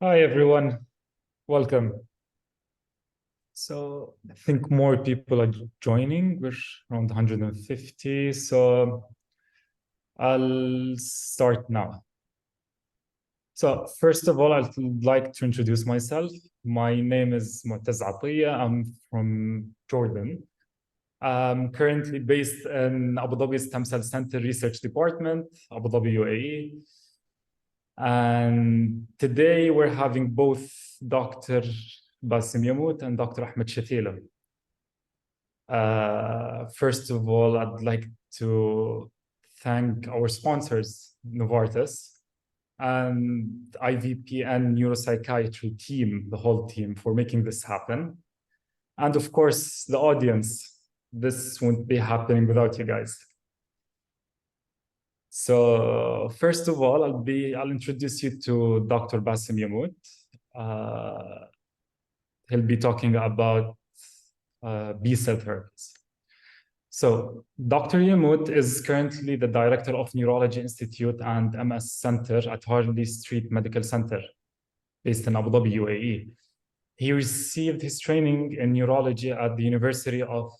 Hi, everyone. Welcome. So I think more people are joining. We're around 150. So I'll start now. So first of all, I'd like to introduce myself. My name is Mu'taz Atiyah. I'm from Jordan. I'm currently based in Abu Dhabi Stem Cell Center Research Department, Abu Dhabi, UAE. And today we're having both Dr. Basim Yamut and Dr. Ahmed Shatila. First of all, I'd like to thank our sponsors, Novartis, and IVPN NeuroPsychiatry team, the whole team, for making this happen. And of course, the audience. This wouldn't be happening without you guys. So first of all, I'll introduce you to Dr. Basim Yamut. He'll be talking about B-cell therapies. So Dr. Yamut is currently the director of Neurology Institute and MS Center at Harley Street Medical Center, based in Abu Dhabi, UAE. He received his training in neurology at the University of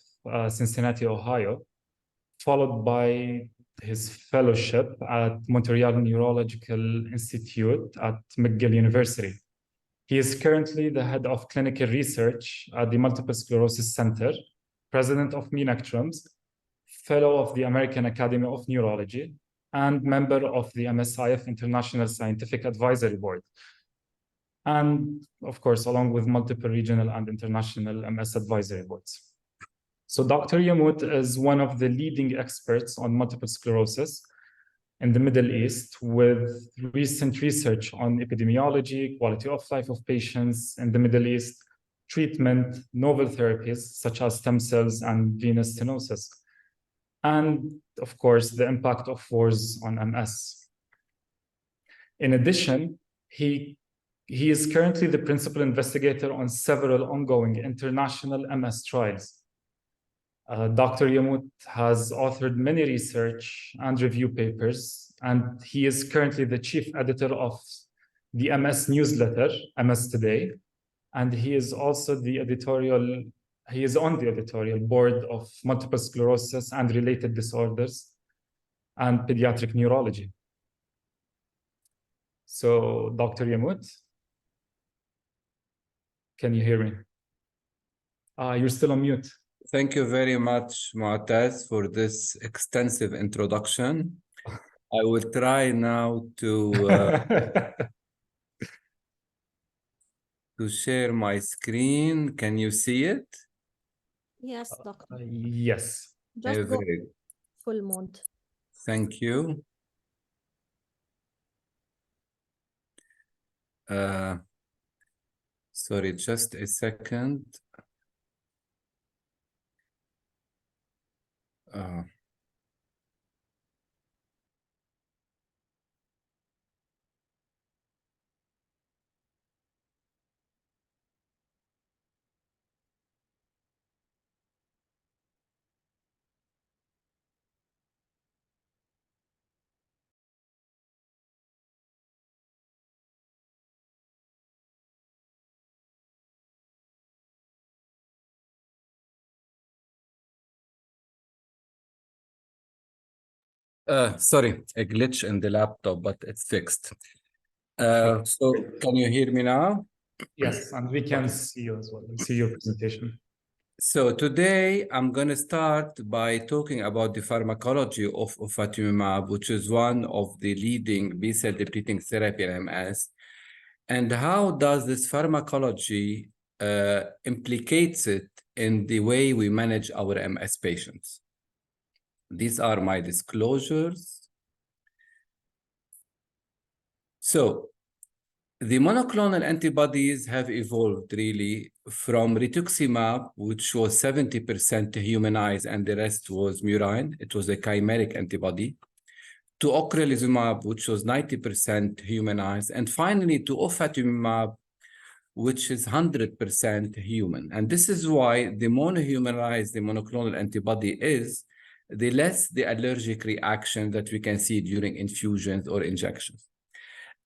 Cincinnati, Ohio, followed by his fellowship at Montreal Neurological Institute at McGill University. He is currently the head of clinical research at the Multiple Sclerosis Center, president of MENACTRUMS, fellow of the American Academy of Neurology, and member of the MSIF International Scientific Advisory Board. And of course, along with multiple regional and international MS advisory boards. So Dr. Yamut is one of the leading experts on multiple sclerosis in the Middle East, with recent research on epidemiology, quality of life of patients in the Middle East, treatment, novel therapies such as stem cells and venous stenosis, and of course, the impact of wars on MS. In addition, he is currently the principal investigator on several ongoing international MS trials. Dr. Yamut has authored many research and review papers, and he is currently the chief editor of the MS newsletter, MS Today, and he is also on the editorial board of multiple sclerosis and related disorders and pediatric neurology. So, Dr. Yamut, can you hear me? You're still on mute. Thank you very much, Mu'taz, for this extensive introduction. I will try now to share my screen. Can you see it? Yes, doctor. Yes. Just go Very full mode. Thank you. Sorry, just a second. Sorry, a glitch in the laptop, but it's fixed. So can you hear me now? Yes, and we can see you as well. See your presentation. So today I'm going to start by talking about the pharmacology of ofatumumab, which is one of the leading B-cell depleting therapy in MS, and how does this pharmacology implicates it in the way we manage our MS patients. These are my disclosures. So the monoclonal antibodies have evolved really from rituximab, which was 70% humanized and the rest was murine. It was a chimeric antibody, to ocrelizumab, which was 90% humanized, and finally to ofatumumab, which is 100% human. And this is why the more humanized the monoclonal antibody is, the less the allergic reaction that we can see during infusions or injections.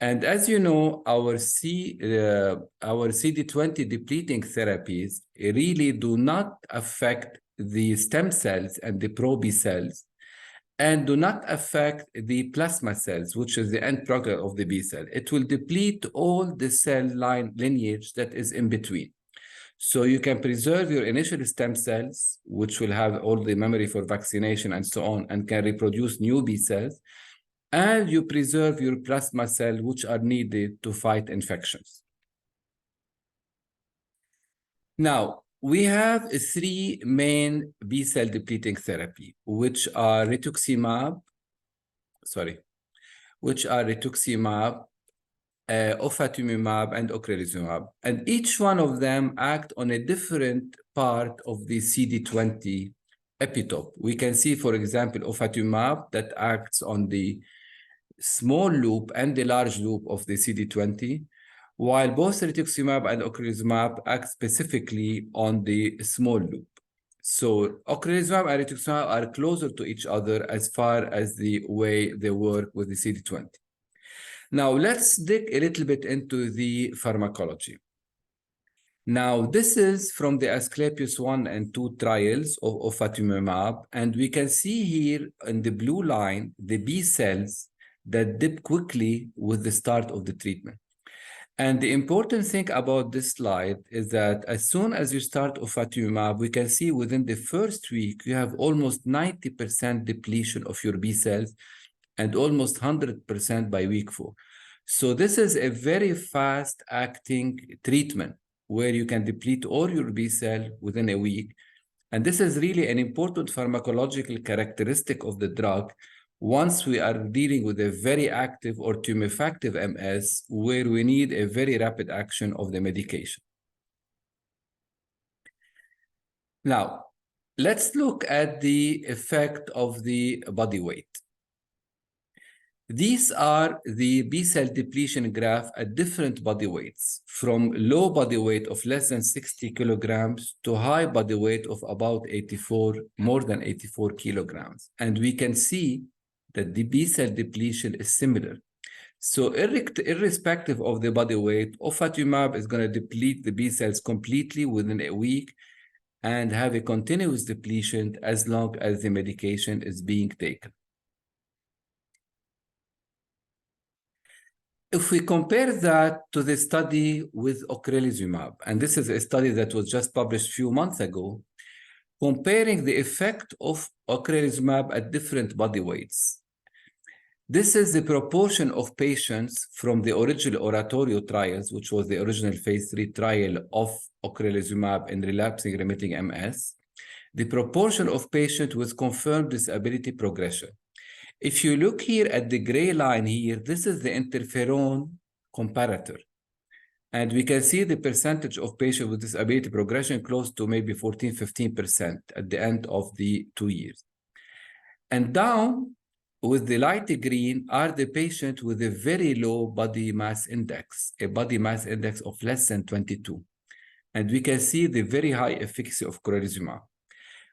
And as you know, our CD20 depleting therapies really do not affect the stem cells and the pro-B cells, and do not affect the plasma cells, which is the end product of the B cell. It will deplete all the cell line lineage that is in between. So you can preserve your initial stem cells, which will have all the memory for vaccination and so on, and can reproduce new B cells. And you preserve your plasma cells, which are needed to fight infections. Now, we have three main B cell depleting therapy, which are rituximab, ofatumumab, and ocrelizumab. And each one of them act on a different part of the CD20 epitope. We can see, for example, ofatumumab that acts on the small loop and the large loop of the CD20, while both rituximab and ocrelizumab act specifically on the small loop. So ocrelizumab and rituximab are closer to each other as far as the way they work with the CD20. Now, let's dig a little bit into the pharmacology. Now, this is from the Asclepius 1 and 2 trials of ofatumumab, and we can see here in the blue line, the B cells that dip quickly with the start of the treatment. And the important thing about this slide is that as soon as you start ofatumumab, we can see within the first week, you have almost 90% depletion of your B cells and almost 100% by week 4. So this is a very fast-acting treatment where you can deplete all your B cell within a week. And this is really an important pharmacological characteristic of the drug once we are dealing with a very active or tumefactive MS where we need a very rapid action of the medication. Now, let's look at the effect of the body weight. These are the B cell depletion graph at different body weights, from low body weight of less than 60 kilograms to high body weight of about more than 84 kilograms. And we can see that the B cell depletion is similar. So irrespective of the body weight, ofatumumab is going to deplete the B cells completely within a week and have a continuous depletion as long as the medication is being taken. If we compare that to the study with ocrelizumab, and this is a study that was just published a few months ago, comparing the effect of ocrelizumab at different body weights. This is the proportion of patients from the original Oratorio trials, which was the original phase 3 trial of ocrelizumab in relapsing remitting MS, the proportion of patients with confirmed disability progression. If you look here at the gray line here, this is the interferon comparator. And we can see the percentage of patients with disability progression close to maybe 14–15% at the end of the 2 years. And down with the light green are the patients with a very low body mass index, a body mass index of less than 22. And we can see the very high efficacy of ocrelizumab.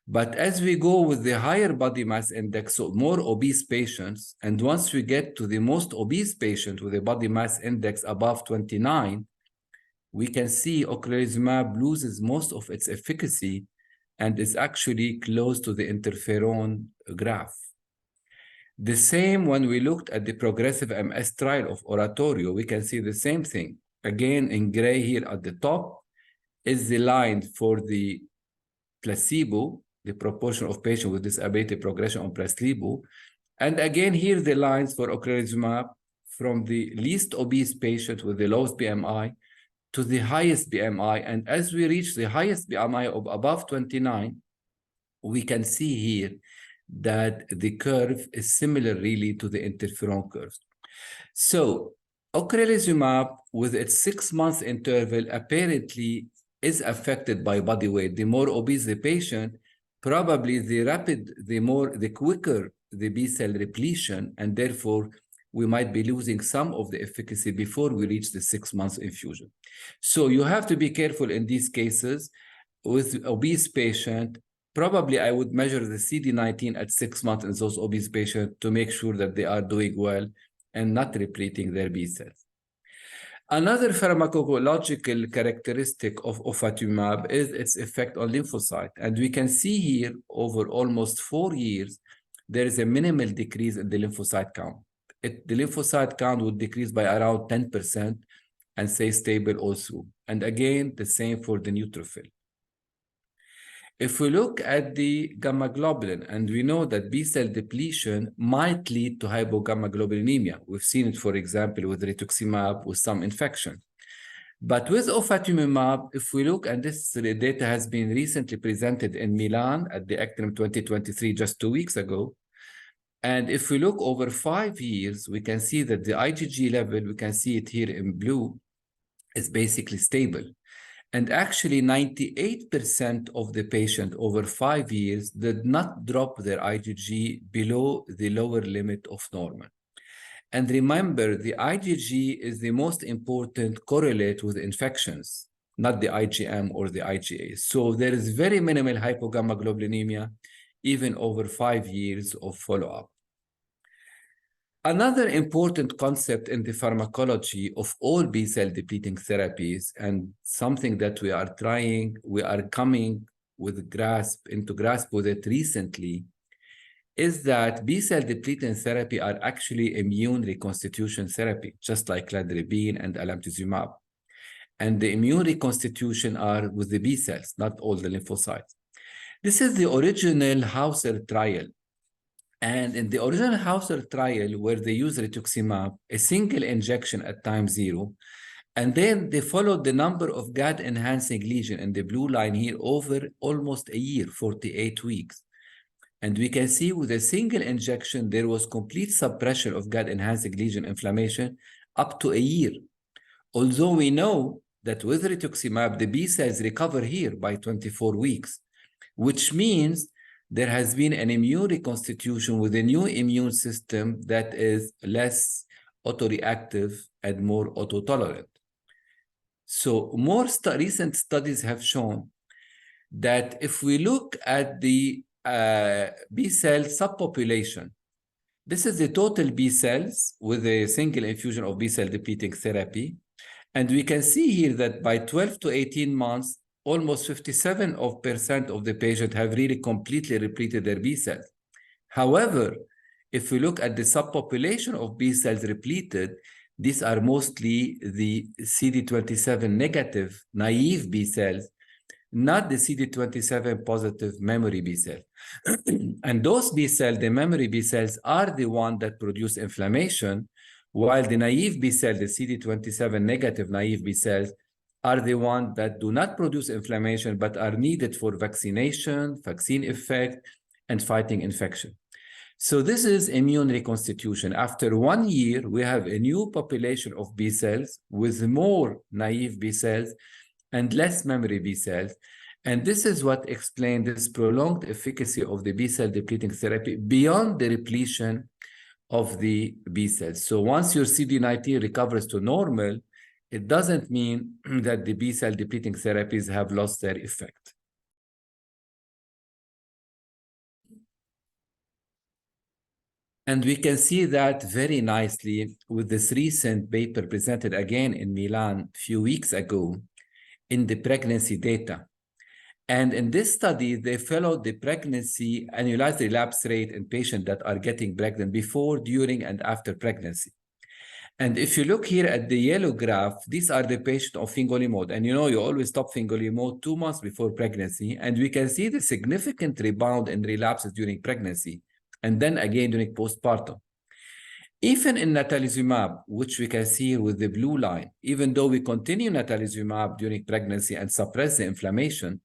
But as we go with the higher body mass index, so more obese patients, and once we get to the most obese patient with a body mass index above 29, we can see ocrelizumab loses most of its efficacy and is actually close to the interferon graph. The same when we looked at the progressive MS trial of Oratorio, we can see the same thing. Again, in gray here at the top is the line for the placebo, the proportion of patients with disability progression on placebo. And again, here the lines for ocrelizumab from the least obese patient with the lowest BMI to the highest BMI. And as we reach the highest BMI of above 29, we can see here that the curve is similar really to the interferon curve. So ocrelizumab with its 6-month interval apparently is affected by body weight. The more obese the patient, probably the quicker the B cell repletion, and therefore we might be losing some of the efficacy before we reach the 6-month infusion. So you have to be careful in these cases with obese patient. Probably I would measure the CD19 at 6 months in those obese patients to make sure that they are doing well and not repleting their B cells. Another pharmacological characteristic of ofatumumab is its effect on lymphocyte. And we can see here over almost 4 years, there is a minimal decrease in the lymphocyte count. The lymphocyte count would decrease by around 10% and stay stable also. And again, the same for the neutrophil. If we look at the gamma globulin, and we know that B-cell depletion might lead to hypogammaglobulinemia. We've seen it, for example, with rituximab, with some infection. But with ofatumumab, if we look, and this data has been recently presented in Milan at the ECTRIMS 2023, just 2 weeks ago. And if we look over 5 years, we can see that the IgG level, we can see it here in blue, is basically stable. And actually 98% of the patient over 5 years did not drop their IgG below the lower limit of normal. And remember, the IgG is the most important correlate with infections, not the IgM or the IgA. So there is very minimal hypogammaglobulinemia, even over 5 years of follow-up. Another important concept in the pharmacology of all B-cell depleting therapies, and something that we are coming with grasp with it recently, is that B-cell depleting therapy are actually immune reconstitution therapy, just like cladribine and alemtuzumab. And the immune reconstitution are with the B cells, not all the lymphocytes. This is the original Hauser trial. And in the original Hauser trial, where they use rituximab, a single injection at time 0, and then they followed the number of GAD-enhancing lesions in the blue line here over almost a year, 48 weeks. And we can see with a single injection, there was complete suppression of GAD-enhancing lesion inflammation up to a year. Although we know that with rituximab, the B cells recover here by 24 weeks, which means there has been an immune reconstitution with a new immune system that is less autoreactive and more autotolerant. So more recent studies have shown that if we look at the B cell subpopulation, this is the total B cells with a single infusion of B cell depleting therapy. And we can see here that by 12 to 18 months, almost 57% of the patients have really completely repleted their B cells. However, if we look at the subpopulation of B cells repleted, these are mostly the CD27 negative naive B cells, not the CD27 positive memory B cells. And those B cells, the memory B cells, are the ones that produce inflammation, while the naive B cells, the CD27 negative naive B cells, are the ones that do not produce inflammation, but are needed for vaccination, vaccine effect, and fighting infection. So this is immune reconstitution. After 1 year, we have a new population of B cells with more naive B cells and less memory B cells. And this is what explains this prolonged efficacy of the B cell depleting therapy beyond the repletion of the B cells. So once your CD19 recovers to normal, it doesn't mean that the B cell depleting therapies have lost their effect. And we can see that very nicely with this recent paper presented again in Milan a few weeks ago in the pregnancy data. And in this study, they followed the pregnancy annualized relapse rate in patients that are getting pregnant before, during, and after pregnancy. And if you look here at the yellow graph, these are the patients of fingolimod. And you know, you always stop fingolimod 2 months before pregnancy. And we can see the significant rebound in relapses during pregnancy, and then again during postpartum. Even in natalizumab, which we can see with the blue line, even though we continue natalizumab during pregnancy and suppress the inflammation,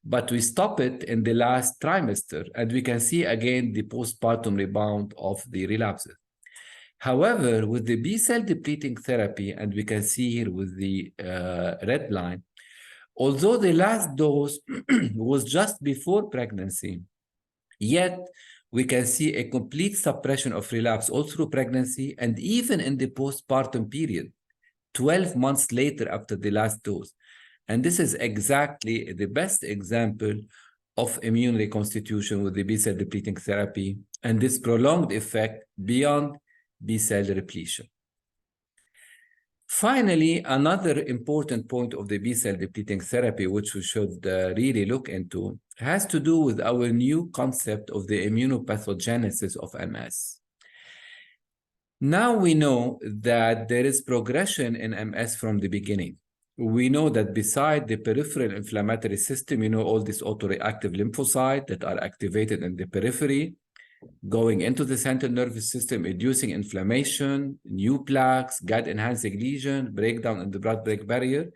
but we stop it in the last trimester, and we can see again the postpartum rebound of the relapses. However, with the B-cell depleting therapy, and we can see here with the red line, although the last dose was just before pregnancy, yet we can see a complete suppression of relapse all through pregnancy and even in the postpartum period, 12 months later after the last dose. And this is exactly the best example of immune reconstitution with the B-cell depleting therapy and this prolonged effect beyond B-cell repletion. Finally, another important point of the B-cell depleting therapy, which we should really look into, has to do with our new concept of the immunopathogenesis of MS. Now we know that there is progression in MS from the beginning. We know that beside the peripheral inflammatory system, all these autoreactive lymphocytes that are activated in the periphery, going into the central nervous system, inducing inflammation, new plaques, gut-enhancing lesion, breakdown in the blood-brain barrier.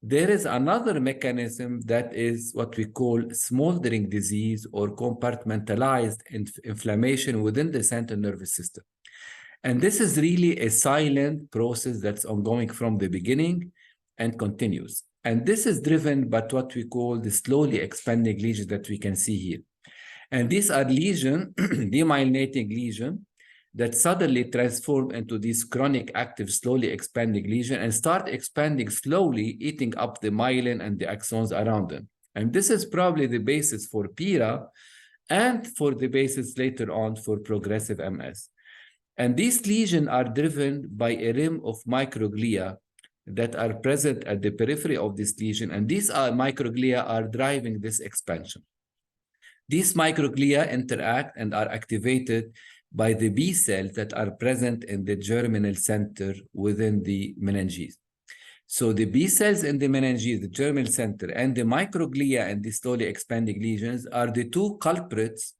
There is another mechanism that is what we call smoldering disease or compartmentalized inflammation within the central nervous system. And this is really a silent process that's ongoing from the beginning and continues. And this is driven by what we call the slowly expanding lesions that we can see here. And these are lesions, demyelinating lesions, that suddenly transform into these chronic, active, slowly expanding lesions and start expanding slowly, eating up the myelin and the axons around them. And this is probably the basis for PIRA and for the basis later on for progressive MS. And these lesions are driven by a rim of microglia that are present at the periphery of this lesion. And these microglia are driving this expansion. These microglia interact and are activated by the B cells that are present in the germinal center within the meninges. So the B cells in the meninges, the germinal center, and the microglia and the slowly expanding lesions are the two culprits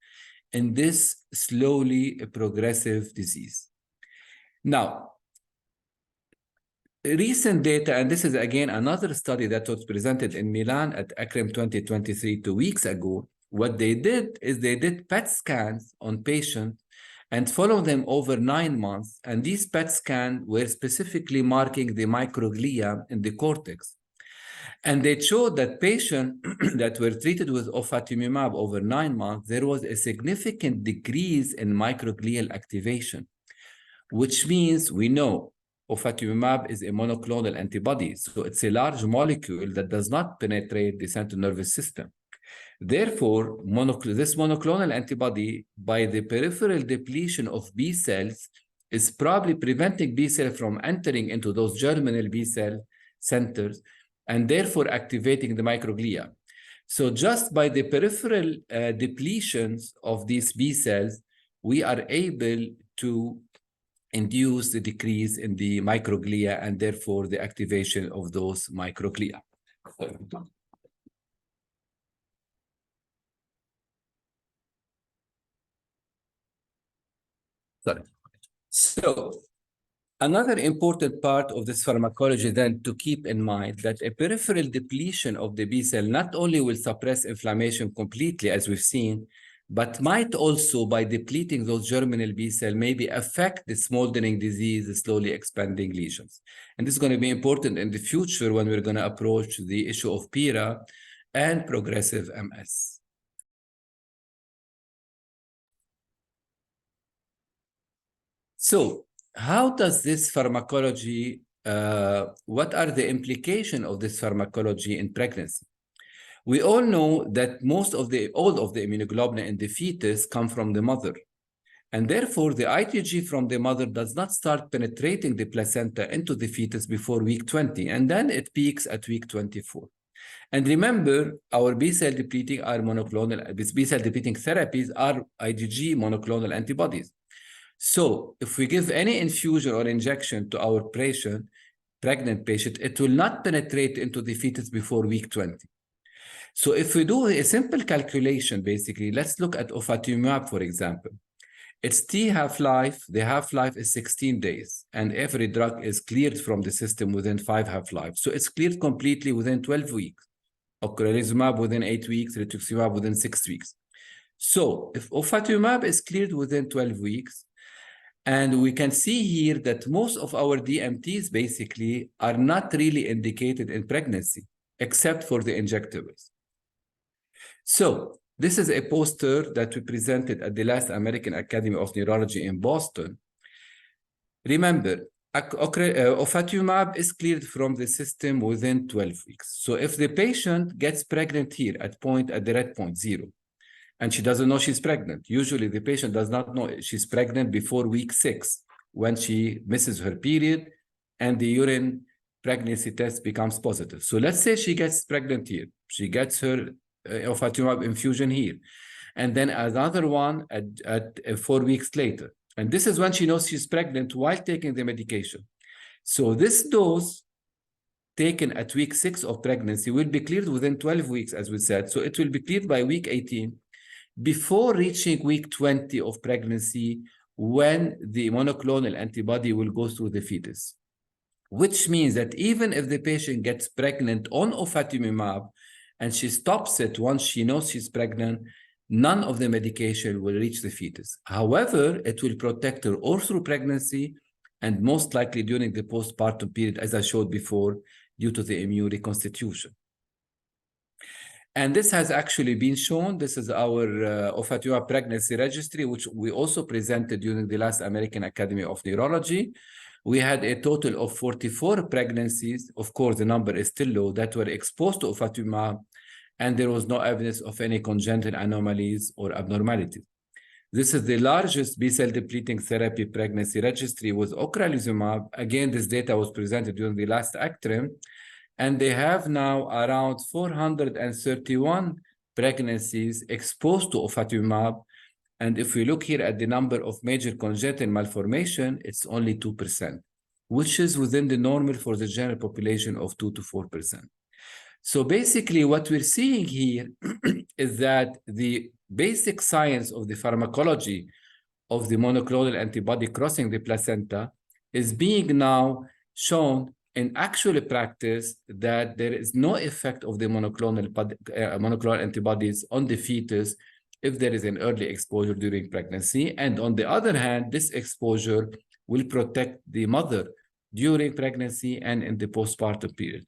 in this slowly progressive disease. Now, recent data, and this is again another study that was presented in Milan at ECRIM 2023 2 weeks ago. What they did is they did PET scans on patients and followed them over 9 months. And these PET scans were specifically marking the microglia in the cortex. And they showed that patients that were treated with ofatumumab over 9 months, there was a significant decrease in microglial activation, which means we know ofatumumab is a monoclonal antibody. So it's a large molecule that does not penetrate the central nervous system. Therefore, this monoclonal antibody, by the peripheral depletion of B cells, is probably preventing B cells from entering into those germinal B cell centers and therefore activating the microglia. So just by the peripheral depletions of these B cells, we are able to induce the decrease in the microglia and therefore the activation of those microglia. Sorry. So another important part of this pharmacology then to keep in mind that a peripheral depletion of the B cell not only will suppress inflammation completely, as we've seen, but might also, by depleting those germinal B cell, maybe affect the smoldering disease, the slowly expanding lesions. And this is going to be important in the future when we're going to approach the issue of PIRA and progressive MS. So how does this pharmacology, what are the implications of this pharmacology in pregnancy? We all know that all of the immunoglobulin in the fetus come from the mother. And therefore, the IgG from the mother does not start penetrating the placenta into the fetus before week 20, and then it peaks at week 24. And remember, our B-cell depleting are monoclonal, B-cell depleting therapies are IgG monoclonal antibodies. So if we give any infusion or injection to our pregnant patient, it will not penetrate into the fetus before week 20. So if we do a simple calculation, basically, let's look at ofatumumab, for example. Its T half-life, the half-life is 16 days, and every drug is cleared from the system within 5 half-lives. So it's cleared completely within 12 weeks. Ocrelizumab within 8 weeks, rituximab within 6 weeks. So if ofatumumab is cleared within 12 weeks, and we can see here that most of our DMTs basically are not really indicated in pregnancy, except for the injectables. So this is a poster that we presented at the last American Academy of Neurology in Boston. Remember, ofatumumab is cleared from the system within 12 weeks. So if the patient gets pregnant here at the red point, 0, and she doesn't know she's pregnant. Usually the patient does not know she's pregnant before week 6 when she misses her period and the urine pregnancy test becomes positive. So let's say she gets pregnant here. She gets her ofatumumab infusion here. And then another one at 4 weeks later. And this is when she knows she's pregnant while taking the medication. So this dose taken at week 6 of pregnancy will be cleared within 12 weeks, as we said. So it will be cleared by week 18 before reaching week 20 of pregnancy, when the monoclonal antibody will go through the fetus. Which means that even if the patient gets pregnant on ofatumumab and she stops it once she knows she's pregnant, none of the medication will reach the fetus. However, it will protect her all through pregnancy and most likely during the postpartum period, as I showed before, due to the immune reconstitution. And this has actually been shown. This is our ofatumumab pregnancy registry, which we also presented during the last American Academy of Neurology. We had a total of 44 pregnancies. Of course, the number is still low, that were exposed to ofatumumab, and there was no evidence of any congenital anomalies or abnormalities. This is the largest B-cell depleting therapy pregnancy registry with ocrelizumab. Again, this data was presented during the last ACTRIMS, and they have now around 431 pregnancies exposed to ofatumumab. And if we look here at the number of major congenital malformation, it's only 2%, which is within the normal for the general population of 2 to 4%. So basically what we're seeing here is that the basic science of the pharmacology of the monoclonal antibody crossing the placenta is being now shown in actual practice, that there is no effect of the monoclonal antibodies on the fetus if there is an early exposure during pregnancy. And on the other hand, this exposure will protect the mother during pregnancy and in the postpartum period.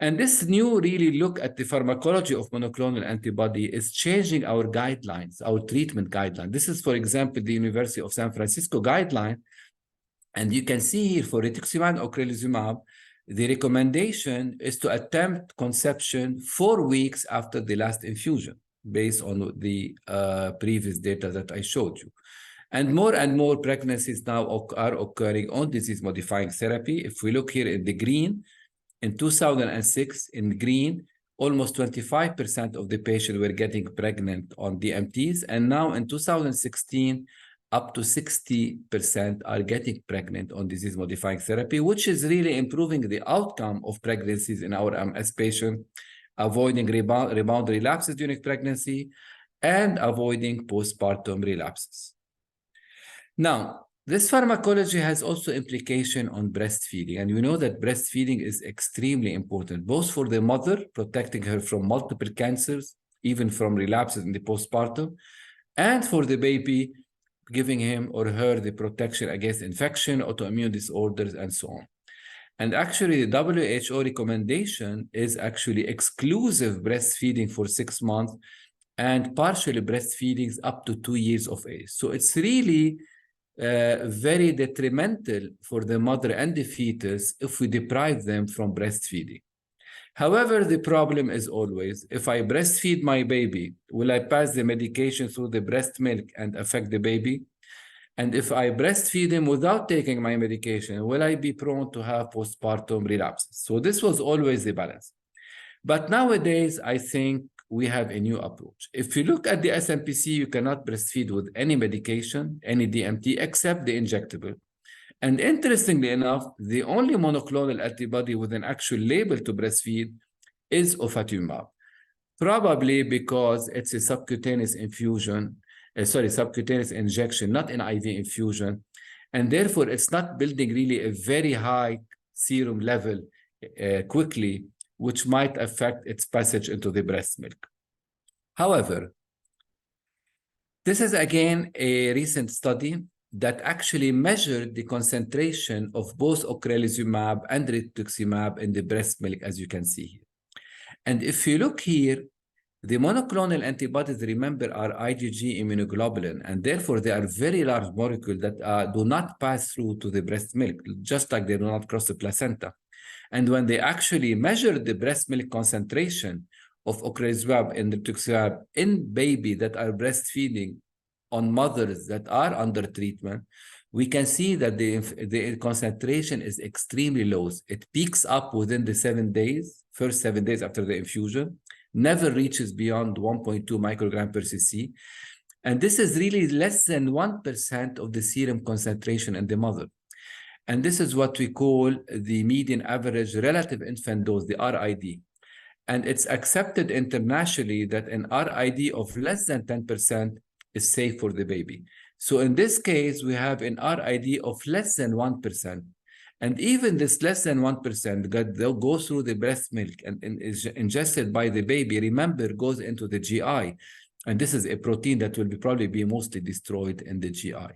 And this new really look at the pharmacology of monoclonal antibody is changing our guidelines, our treatment guideline. This is, for example, the University of San Francisco guideline. And you can see here for rituximab and ocrelizumab, the recommendation is to attempt conception 4 weeks after the last infusion, based on the previous data that I showed you. And more pregnancies now are occurring on disease-modifying therapy. If we look here in the green, in 2006, in green, almost 25% of the patients were getting pregnant on DMTs. And now in 2016, up to 60% are getting pregnant on disease-modifying therapy, which is really improving the outcome of pregnancies in our MS patients, avoiding rebound relapses during pregnancy, and avoiding postpartum relapses. Now, this pharmacology has also implication on breastfeeding, and we know that breastfeeding is extremely important, both for the mother, protecting her from multiple cancers, even from relapses in the postpartum, and for the baby, giving him or her the protection against infection, autoimmune disorders, and so on. And actually, the WHO recommendation is actually exclusive breastfeeding for 6 months and partially breastfeeding up to 2 years of age. So it's really very detrimental for the mother and the fetus if we deprive them from breastfeeding. However, the problem is always, if I breastfeed my baby, will I pass the medication through the breast milk and affect the baby? And if I breastfeed him without taking my medication, will I be prone to have postpartum relapses? So this was always the balance. But nowadays, I think we have a new approach. If you look at the SMPC, you cannot breastfeed with any medication, any DMT, except the injectable. And interestingly enough, the only monoclonal antibody with an actual label to breastfeed is ofatumumab, probably because it's a subcutaneous infusion, subcutaneous injection, not an IV infusion. And therefore, it's not building really a very high serum level quickly, which might affect its passage into the breast milk. However, this is again a recent study that actually measured the concentration of both ocrelizumab and rituximab in the breast milk, as you can see here. And if you look here, the monoclonal antibodies, remember, are IgG immunoglobulin, and therefore they are very large molecules that do not pass through to the breast milk, just like they do not cross the placenta. And when they actually measured the breast milk concentration of ocrelizumab and rituximab in baby that are breastfeeding on mothers that are under treatment, we can see that the concentration is extremely low. It peaks up within the first 7 days after the infusion, never reaches beyond 1.2 microgram per cc. And this is really less than 1% of the serum concentration in the mother. And this is what we call the median average relative infant dose, the RID. And it's accepted internationally that an RID of less than 10% is safe for the baby. So in this case, we have an RID of less than 1%. And even this less than 1% they'll go through the breast milk and is ingested by the baby, remember, goes into the GI. And this is a protein that will probably be mostly destroyed in the GI.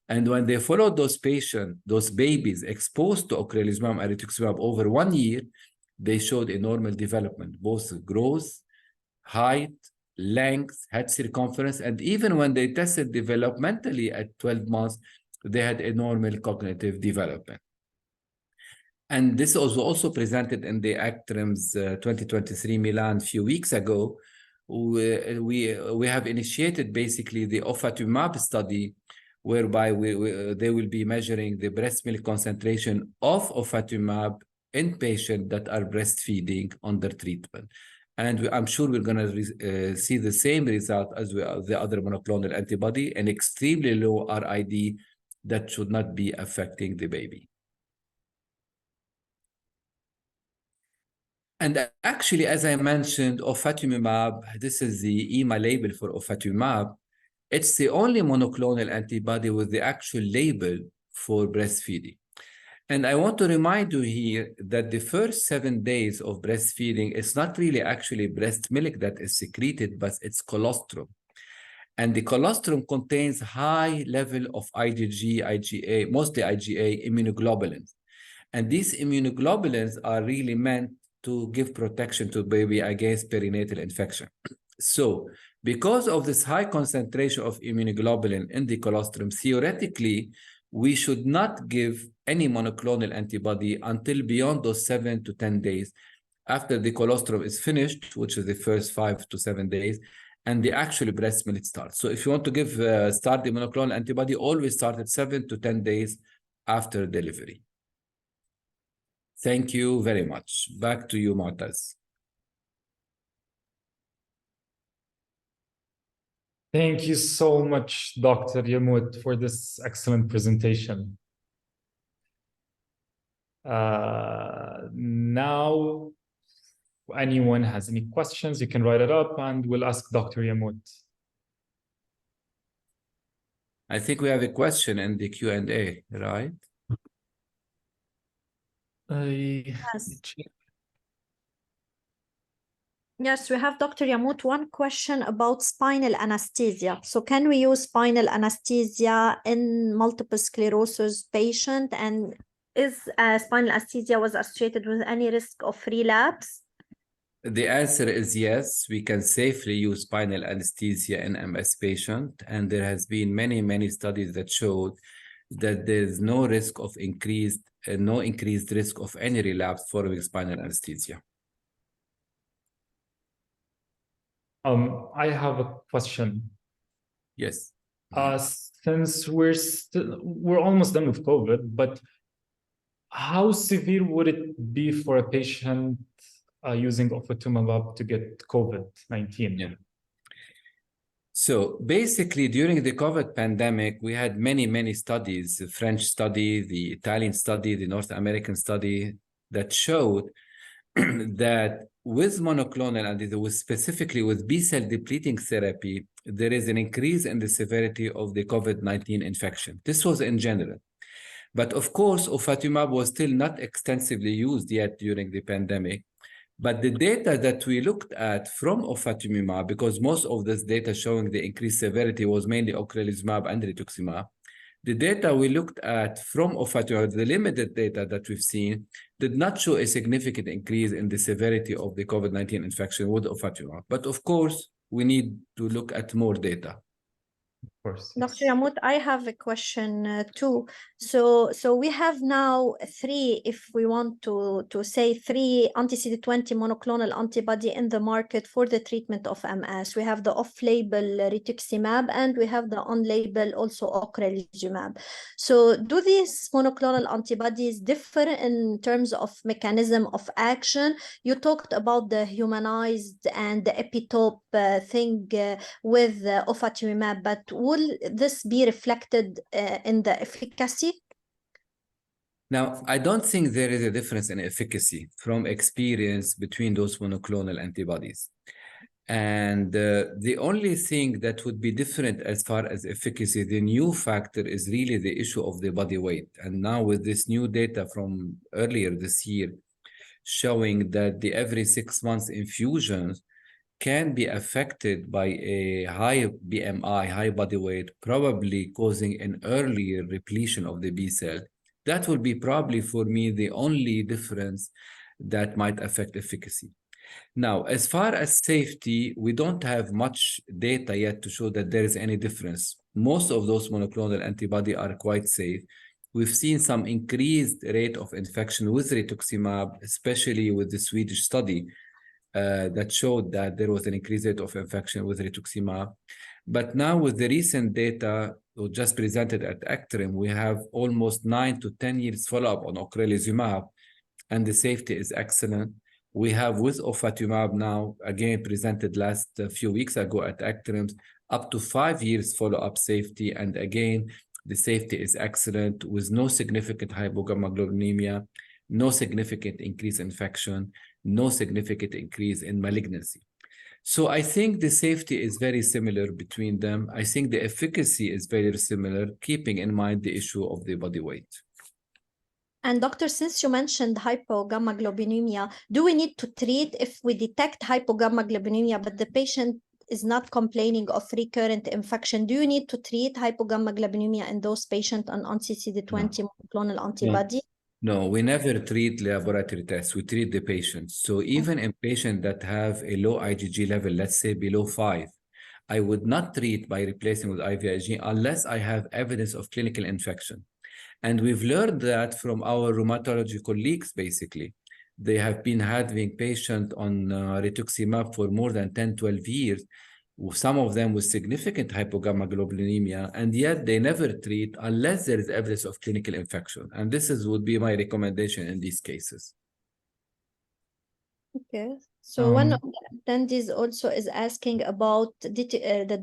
And when they followed those patients, those babies exposed to ocrelizumab and rituximab over 1 year, they showed a normal development, both growth, height, length, head circumference, and even when they tested developmentally at 12 months, they had a normal cognitive development. And this was also presented in the ACTRIMS 2023 Milan a few weeks ago. We have initiated basically the ofatumumab study, whereby they will be measuring the breast milk concentration of ofatumumab in patients that are breastfeeding under treatment. And I'm sure we're going to see the same result as the other monoclonal antibody, an extremely low RID that should not be affecting the baby. And actually, as I mentioned, ofatumumab, this is the EMA label for ofatumumab. It's the only monoclonal antibody with the actual label for breastfeeding. And I want to remind you here that the first 7 days of breastfeeding is not really actually breast milk that is secreted, but it's colostrum. And the colostrum contains high level of IgG, IgA, mostly IgA immunoglobulins. And these immunoglobulins are really meant to give protection to the baby against perinatal infection. So because of this high concentration of immunoglobulin in the colostrum, theoretically, we should not give any monoclonal antibody until beyond those 7 to 10 days after the colostrum is finished, which is the first 5 to 7 days, and the actual breast milk starts. So if you want to give start the monoclonal antibody, always start at 7 to 10 days after delivery. Thank you very much. Back to you, Mu'taz. Thank you so much, Dr. Yamut, for this excellent presentation. Now, if anyone has any questions, you can write it up and we'll ask Dr. Yamut. I think we have a question in the Q&A, right? Yes. Yes, we have Dr. Yamut one question about spinal anesthesia. So can we use spinal anesthesia in multiple sclerosis patient? And is spinal anesthesia was associated with any risk of relapse? The answer is yes, we can safely use spinal anesthesia in MS patient. And there has been many studies that showed that there's no risk of no increased risk of any relapse following spinal anesthesia. I have a question. Yes. Since we're almost done with COVID, but how severe would it be for a patient using ofatumumab to get COVID-19? Yeah. So basically, during the COVID pandemic, we had many studies, the French study, the Italian study, the North American study that showed that with monoclonal and specifically with B-cell depleting therapy, there is an increase in the severity of the COVID-19 infection. This was in general. But of course, ofatumumab was still not extensively used yet during the pandemic. But the data that we looked at from ofatumumab, because most of this data showing the increased severity was mainly ocrelizumab and rituximab, the data we looked at from ofatumumab, the limited data that we've seen, did not show a significant increase in the severity of the COVID-19 infection with ofatumumab. But of course, we need to look at more data. course. Dr. Yamut, I have a question too. So we have now three, if we want to say three anti-CD20 monoclonal antibody in the market for the treatment of MS. We have the off-label rituximab and we have the on-label also ocrelizumab. So do these monoclonal antibodies differ in terms of mechanism of action? You talked about the humanized and the epitope thing with ofatumumab, but will this be reflected in the efficacy? Now, I don't think there is a difference in efficacy from experience between those monoclonal antibodies. And the only thing that would be different as far as efficacy, the new factor is really the issue of the body weight. And now with this new data from earlier this year, showing that the every 6 months infusions can be affected by a high BMI, high body weight, probably causing an earlier repletion of the B cell. That will be probably for me the only difference that might affect efficacy. Now, as far as safety, we don't have much data yet to show that there is any difference. Most of those monoclonal antibody are quite safe. We've seen some increased rate of infection with rituximab, especially with the Swedish study, that showed that there was an increased rate of infection with rituximab. But now with the recent data just presented at ACTRIMS, we have almost 9 to 10 years follow-up on ocrelizumab, and the safety is excellent. We have with ofatumumab now, again presented last few weeks ago at ACTRIMS, up to 5 years follow-up safety, and again, the safety is excellent with no significant hypogammaglobulinemia, no significant increase in infection, no significant increase in malignancy. So I think the safety is very similar between them. I think the efficacy is very similar, keeping in mind the issue of the body weight. And doctor, since you mentioned hypogammaglobulinemia, do we need to treat if we detect hypogammaglobulinemia, but the patient is not complaining of recurrent infection? Do you need to treat hypogammaglobulinemia in those patients on anti-CD20 monoclonal antibody? No, we never treat laboratory tests. We treat the patients. So even in patients that have a low IgG level, let's say below 5, I would not treat by replacing with IVIG unless I have evidence of clinical infection. And we've learned that from our rheumatology colleagues, basically. They have been having patients on rituximab for more than 10, 12 years, some of them with significant hypogammaglobulinemia, and yet they never treat unless there is evidence of clinical infection. And this would be my recommendation in these cases. Okay. So one of the attendees also is asking about the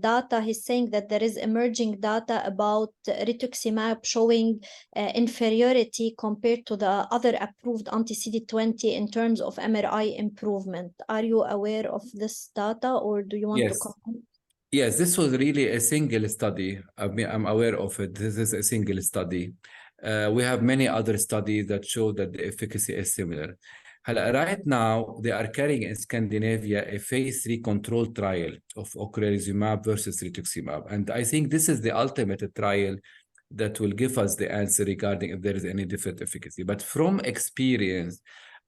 data. He's saying that there is emerging data about rituximab showing inferiority compared to the other approved anti-CD20 in terms of MRI improvement. Are you aware of this data, or do you want to comment? Yes, this was really a single study. I'm aware of it. This is a single study. We have many other studies that show that the efficacy is similar. Right now, they are carrying in Scandinavia a phase 3 controlled trial of ocrelizumab versus rituximab. And I think this is the ultimate trial that will give us the answer regarding if there is any different efficacy. But from experience,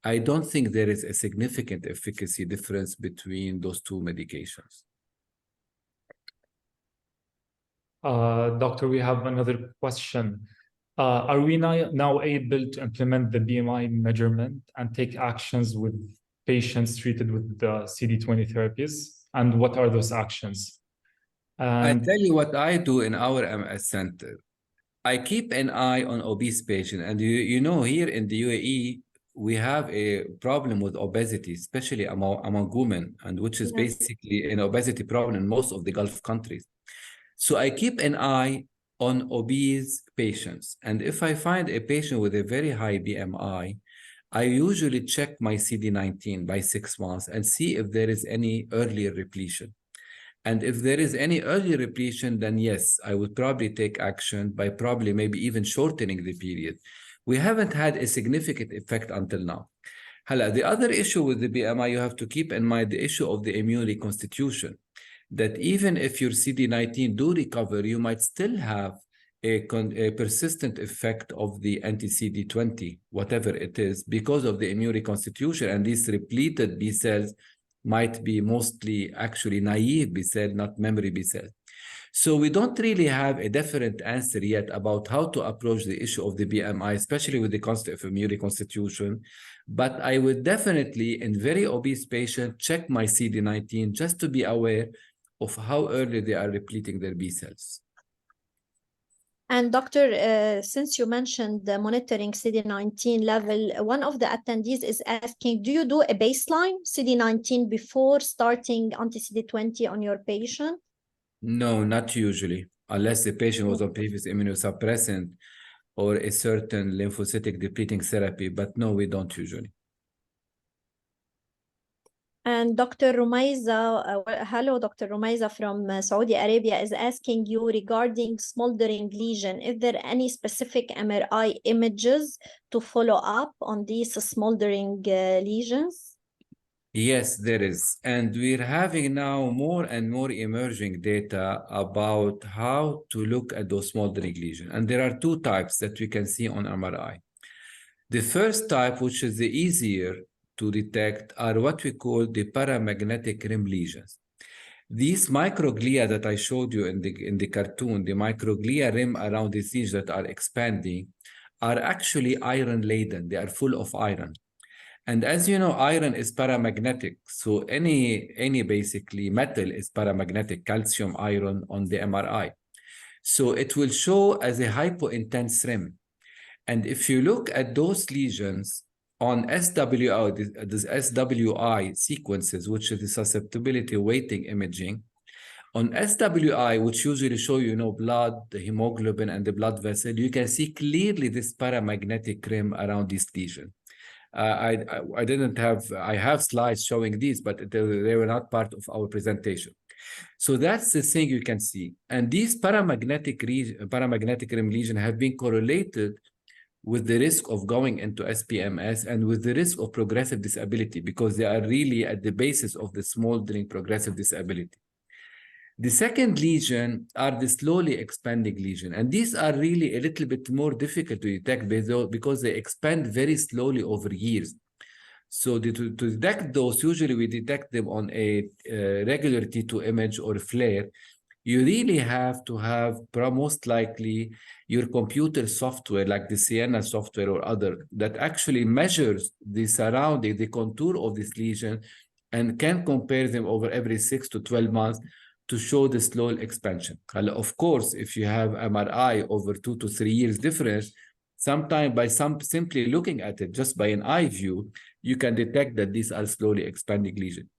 I don't think there is a significant efficacy difference between those two medications. Doctor, we have another question. Are we now able to implement the BMI measurement and take actions with patients treated with the CD20 therapies? And what are those actions? I tell you what I do in our MS center. I keep an eye on obese patients. And you know, here in the UAE, we have a problem with obesity, especially among women, and which is basically an obesity problem in most of the Gulf countries. So I keep an eye on obese patients. And if I find a patient with a very high BMI, I usually check my CD19 by 6 months and see if there is any earlier repletion. And if there is any early repletion, then yes, I would probably take action by probably maybe even shortening the period. We haven't had a significant effect until now. The other issue with the BMI, you have to keep in mind the issue of the immune reconstitution, that even if your CD19 do recover, you might still have a persistent effect of the anti-CD20, whatever it is, because of the immune reconstitution. And these repleted B cells might be mostly actually naive B cell, not memory B cell. So we don't really have a definite answer yet about how to approach the issue of the BMI, especially with the concept of immune reconstitution. But I would definitely, in very obese patients, check my CD19 just to be aware of how early they are depleting their B cells. And doctor, since you mentioned the monitoring CD19 level, one of the attendees is asking, do you do a baseline CD19 before starting anti-CD20 on your patient? No, not usually, unless the patient was on previous immunosuppressant or a certain lymphocytic depleting therapy, but no, we don't usually. And Dr. Rumaiza, hello, Dr. Rumaiza from Saudi Arabia is asking you regarding smoldering lesion. Is there any specific MRI images to follow up on these smoldering lesions? Yes, there is. And we're having now more and more emerging data about how to look at those smoldering lesions. And there are two types that we can see on MRI. The first type, which is the easier to detect, are what we call the paramagnetic rim lesions. These microglia that I showed you in the cartoon, the microglia rim around these lesions that are expanding, are actually iron-laden. They are full of iron. And as you know, iron is paramagnetic. So any basically metal is paramagnetic, calcium, iron on the MRI. So it will show as a hypointense rim. And if you look at those lesions on SWI, this SWI sequences, which is the susceptibility weighting imaging, on SWI, which usually show, blood, the hemoglobin, and the blood vessel, you can see clearly this paramagnetic rim around this lesion. I have slides showing these, but they were not part of our presentation. So that's the thing you can see. And these paramagnetic rim lesions have been correlated with the risk of going into SPMS and with the risk of progressive disability, because they are really at the basis of the smoldering progressive disability. The second lesion are the slowly expanding lesion. And these are really a little bit more difficult to detect because they expand very slowly over years. So to detect those, usually we detect them on a regular T2 image or flare. You really have to have most likely your computer software like the Sienna software or other that actually measures the surrounding, the contour of this lesion and can compare them over every 6 to 12 months to show the slow expansion. Of course, if you have MRI over 2 to 3 years difference, sometimes by simply looking at it just by an eye view, you can detect that these are slowly expanding lesions.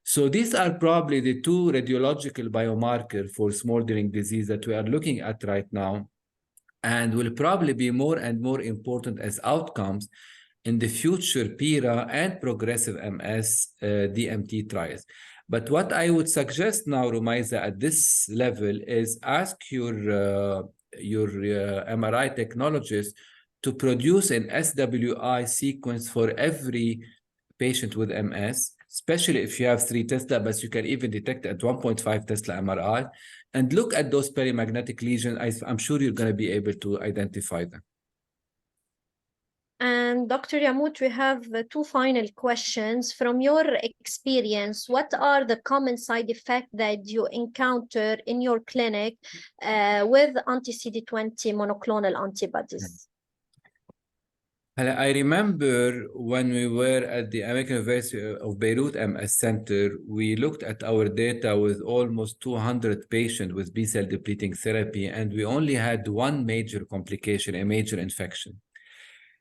So these are probably the two radiological biomarkers for smoldering disease that we are looking at right now, and will probably be more and more important as outcomes in the future PIRA and progressive MS DMT trials. But what I would suggest now, Rumaiza, at this level is ask your MRI technologist to produce an SWI sequence for every patient with MS, especially if you have 3 Tesla, but you can even detect at 1.5 Tesla MRI, and look at those paramagnetic lesions. I'm sure you're going to be able to identify them. And Dr. Yamut, we have two final questions. From your experience, what are the common side effects that you encounter in your clinic with anti-CD20 monoclonal antibodies? I remember when we were at the American University of Beirut MS Center, we looked at our data with almost 200 patients with B-cell depleting therapy, and we only had one major complication, a major infection.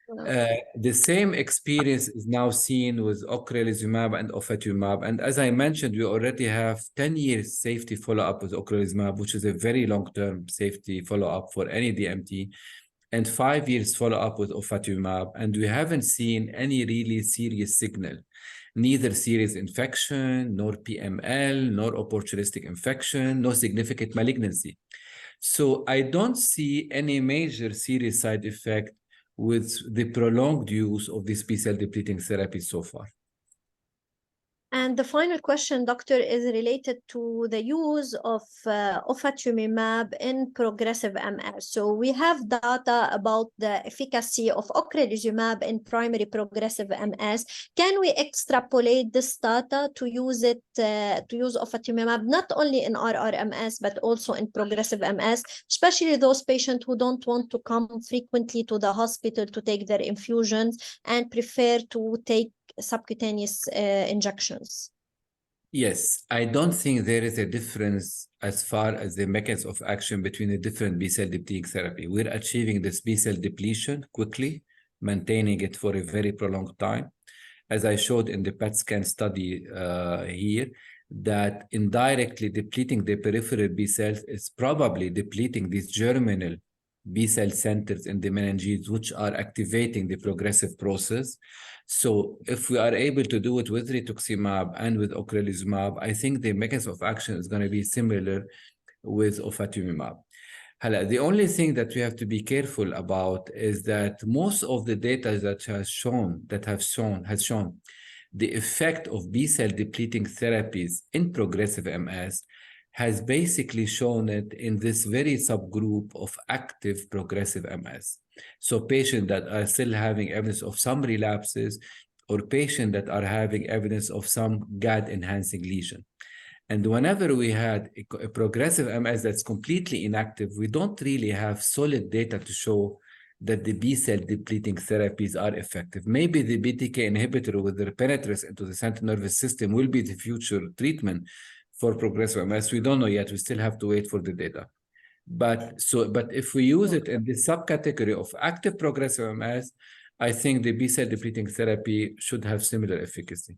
The same experience is now seen with ocrelizumab and ofatumumab. And as I mentioned, we already have 10 years safety follow-up with ocrelizumab, which is a very long-term safety follow-up for any DMT, and 5 years follow-up with ofatumumab. And we haven't seen any really serious signal, neither serious infection, nor PML, nor opportunistic infection, no significant malignancy. So I don't see any major serious side effect with the prolonged use of this B-cell depleting therapy so far. And the final question, doctor, is related to the use of ofatumumab in progressive MS. So we have data about the efficacy of ocrelizumab in primary progressive MS. Can we extrapolate this data to use it, to use ofatumumab not only in RRMS but also in progressive MS, especially those patients who don't want to come frequently to the hospital to take their infusions and prefer to take subcutaneous injections? Yes, I don't think there is a difference as far as the mechanism of action between the different B-cell depleting therapy. We're achieving this B-cell depletion quickly, maintaining it for a very prolonged time. As I showed in the PET scan study here, that indirectly depleting the peripheral B cells is probably depleting these germinal B cell centers in the meninges, which are activating the progressive process. So if we are able to do it with rituximab and with ocrelizumab, I think the mechanism of action is going to be similar with ofatumumab. The only thing that we have to be careful about is that most of the data that has shown the effect of B-cell depleting therapies in progressive MS has basically shown it in this very subgroup of active progressive MS. So patients that are still having evidence of some relapses or patients that are having evidence of some GAD-enhancing lesion. And whenever we had a progressive MS that's completely inactive, we don't really have solid data to show that the B-cell depleting therapies are effective. Maybe the BTK inhibitor with their penetrance into the central nervous system will be the future treatment for progressive MS. We don't know yet. We still have to wait for the data. But if we use it in this subcategory of active progressive MS, I think the B-cell depleting therapy should have similar efficacy.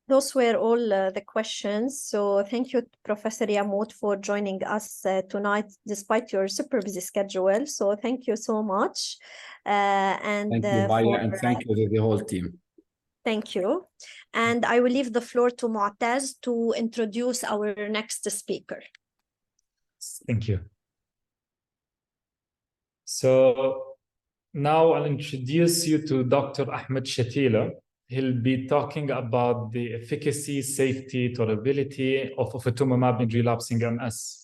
Those were all the questions. So thank you, Professor Yamout, for joining us tonight, despite your super busy schedule. So thank you so much. Thank you, Maya, and thank you to the whole team. Thank you. And I will leave the floor to Mu'taz to introduce our next speaker. Thank you. So now I'll introduce you to Dr. Ahmed Shatila. He'll be talking about the efficacy, safety, tolerability of ofatumumab in relapsing MS.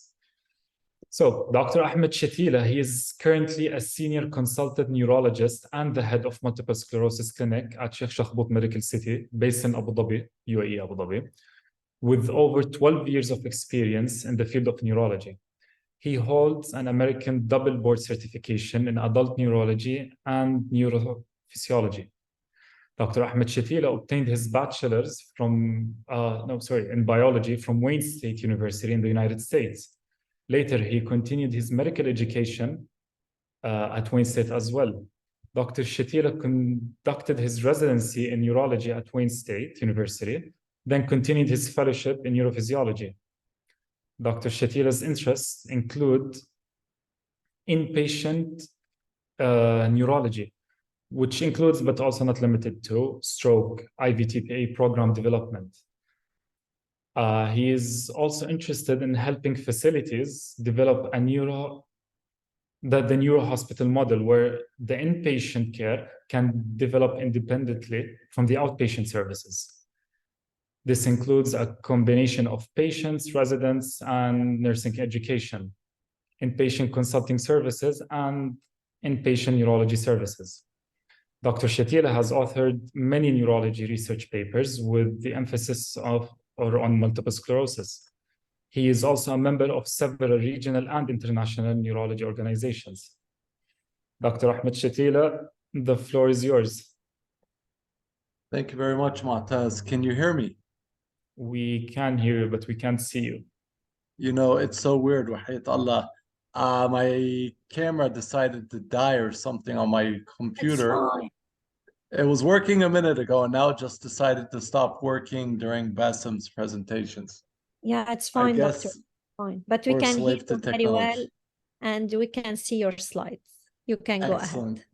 So Dr. Ahmed Shatila, he is currently a senior consultant neurologist and the head of multiple sclerosis clinic at Sheikh Shakhbout Medical City, based in Abu Dhabi, UAE, Abu Dhabi, with over 12 years of experience in the field of neurology. He holds an American double board certification in adult neurology and neurophysiology. Dr. Ahmed Shatila obtained his bachelor's in biology from Wayne State University in the United States. Later, he continued his medical education at Wayne State as well. Dr. Shatila conducted his residency in neurology at Wayne State University, then continued his fellowship in neurophysiology. Dr. Shatila's interests include inpatient neurology, which includes, but also not limited to, stroke, IVTPA program development. He is also interested in helping facilities develop the neuro hospital model where the inpatient care can develop independently from the outpatient services. This includes a combination of patients, residents, and nursing education, inpatient consulting services, and inpatient neurology services. Dr. Shatila has authored many neurology research papers with the emphasis on multiple sclerosis. He is also a member of several regional and international neurology organizations. Dr. Ahmed Shatila, the floor is yours. Thank you very much, Mu'taz. Can you hear me? We can hear you, but we can't see you. You know, it's so weird. Wahayat Allah. My camera decided to die or something on my computer. It was working a minute ago, and now it just decided to stop working during Bassem's presentations. Yeah, it's fine, doctor. Fine. But we can hear you very well, and we can see your slides. You can go ahead.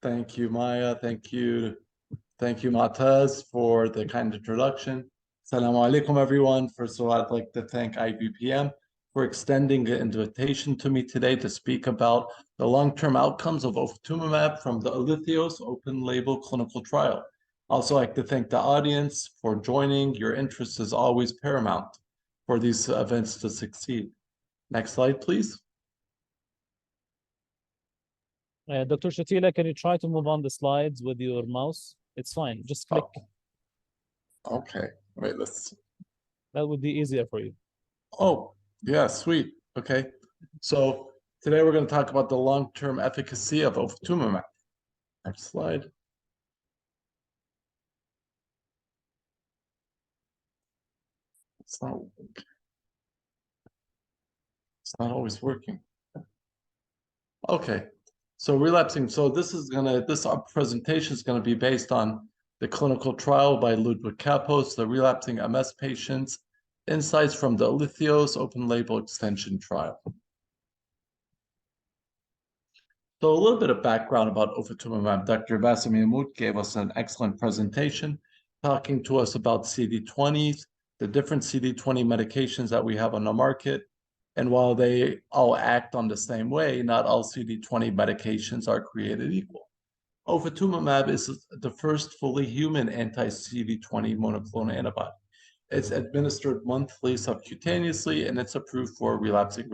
Thank you, Maya. Thank you. Thank you, Mu'taz, for the kind introduction. Assalamu alaikum, everyone. First of all, I'd like to thank IVPN for extending the invitation to me today to speak about the long-term outcomes of ofatumumab from the Alitheios open-label clinical trial. Also like to thank the audience for joining. Your interest is always paramount for these events to succeed. Next slide, please. Dr. Shatila, can you try to move on the slides with your mouse? It's fine. Just click. Oh. Okay. Wait, let's. That would be easier for you. Oh, yeah, sweet. Okay. So today we're going to talk about the long-term efficacy of ofatumumab. Next slide. It's not always working. Okay. So relapsing. So this presentation is going to be based on the clinical trial by Ludwig Kappos, the relapsing MS patients, insights from the Alithio's open label extension trial. So a little bit of background about ofatumumab. Dr. Bassem Mahmoud gave us an excellent presentation talking to us about CD20s, the different CD20 medications that we have on the market. And while they all act on the same way, not all CD20 medications are created equal. Ofatumumab is the first fully human anti-CD20 monoclonal antibody. It's administered monthly subcutaneously, and it's approved for relapsing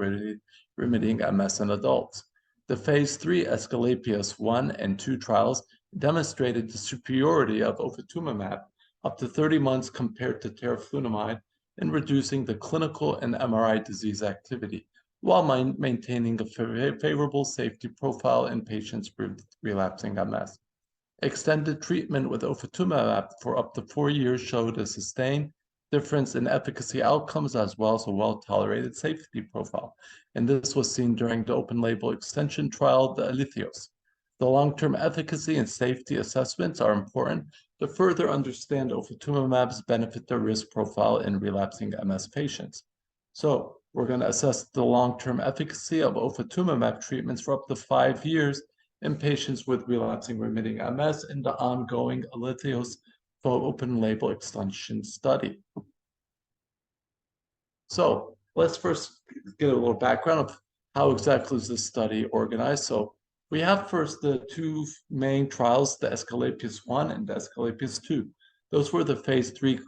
remitting MS in adults. The phase 3 Asclepius 1 and 2 trials demonstrated the superiority of ofatumumab up to 30 months compared to teriflunomide in reducing the clinical and MRI disease activity, while maintaining a favorable safety profile in patients with relapsing MS. Extended treatment with ofatumumab for up to 4 years showed a sustained difference in efficacy outcomes as well as a well-tolerated safety profile. And this was seen during the open-label extension trial, the Alithio's. The long-term efficacy and safety assessments are important to further understand ofatumumab's benefit to risk profile in relapsing MS patients. So we're going to assess the long-term efficacy of ofatumumab treatments for up to 5 years in patients with relapsing remitting MS in the ongoing Alithio's open label extension study. So let's first get a little background of how exactly is this study organized. So we have first the two main trials, the Asclepius 1 and the Asclepius 2. Those were the phase 3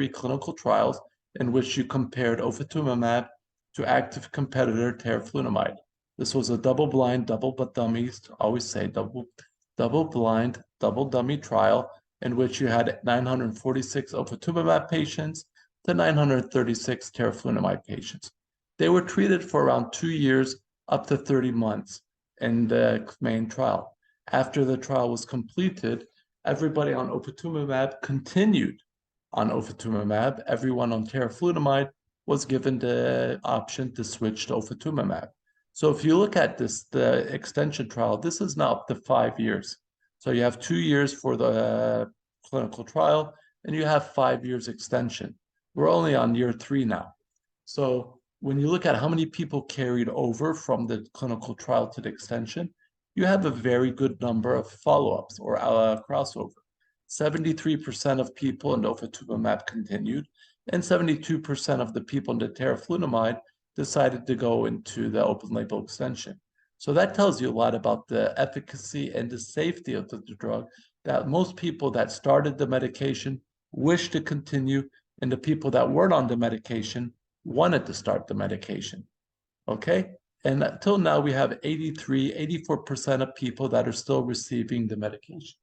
clinical trials in which you compared ofatumumab to active competitor teriflunomide. This was a double-blind, double-dummy, always say double-blind, double-dummy trial in which you had 946 ofatumumab patients to 936 teriflunomide patients. They were treated for around 2 years, up to 30 months in the main trial. After the trial was completed, everybody on ofatumumab continued on ofatumumab. Everyone on teriflunomide was given the option to switch to ofatumumab. So if you look at this, the extension trial, this is now up to 5 years. So you have 2 years for the clinical trial, and you have 5 years extension. We're only on year 3 now. So when you look at how many people carried over from the clinical trial to the extension, you have a very good number of follow-ups or crossover. 73% of people in ofatumumab continued, and 72% of the people in the teriflunomide decided to go into the open label extension. So that tells you a lot about the efficacy and the safety of the drug, that most people that started the medication wish to continue, and the people that weren't on the medication wanted to start the medication. Okay? And until now, we have 84% of people that are still receiving the medication.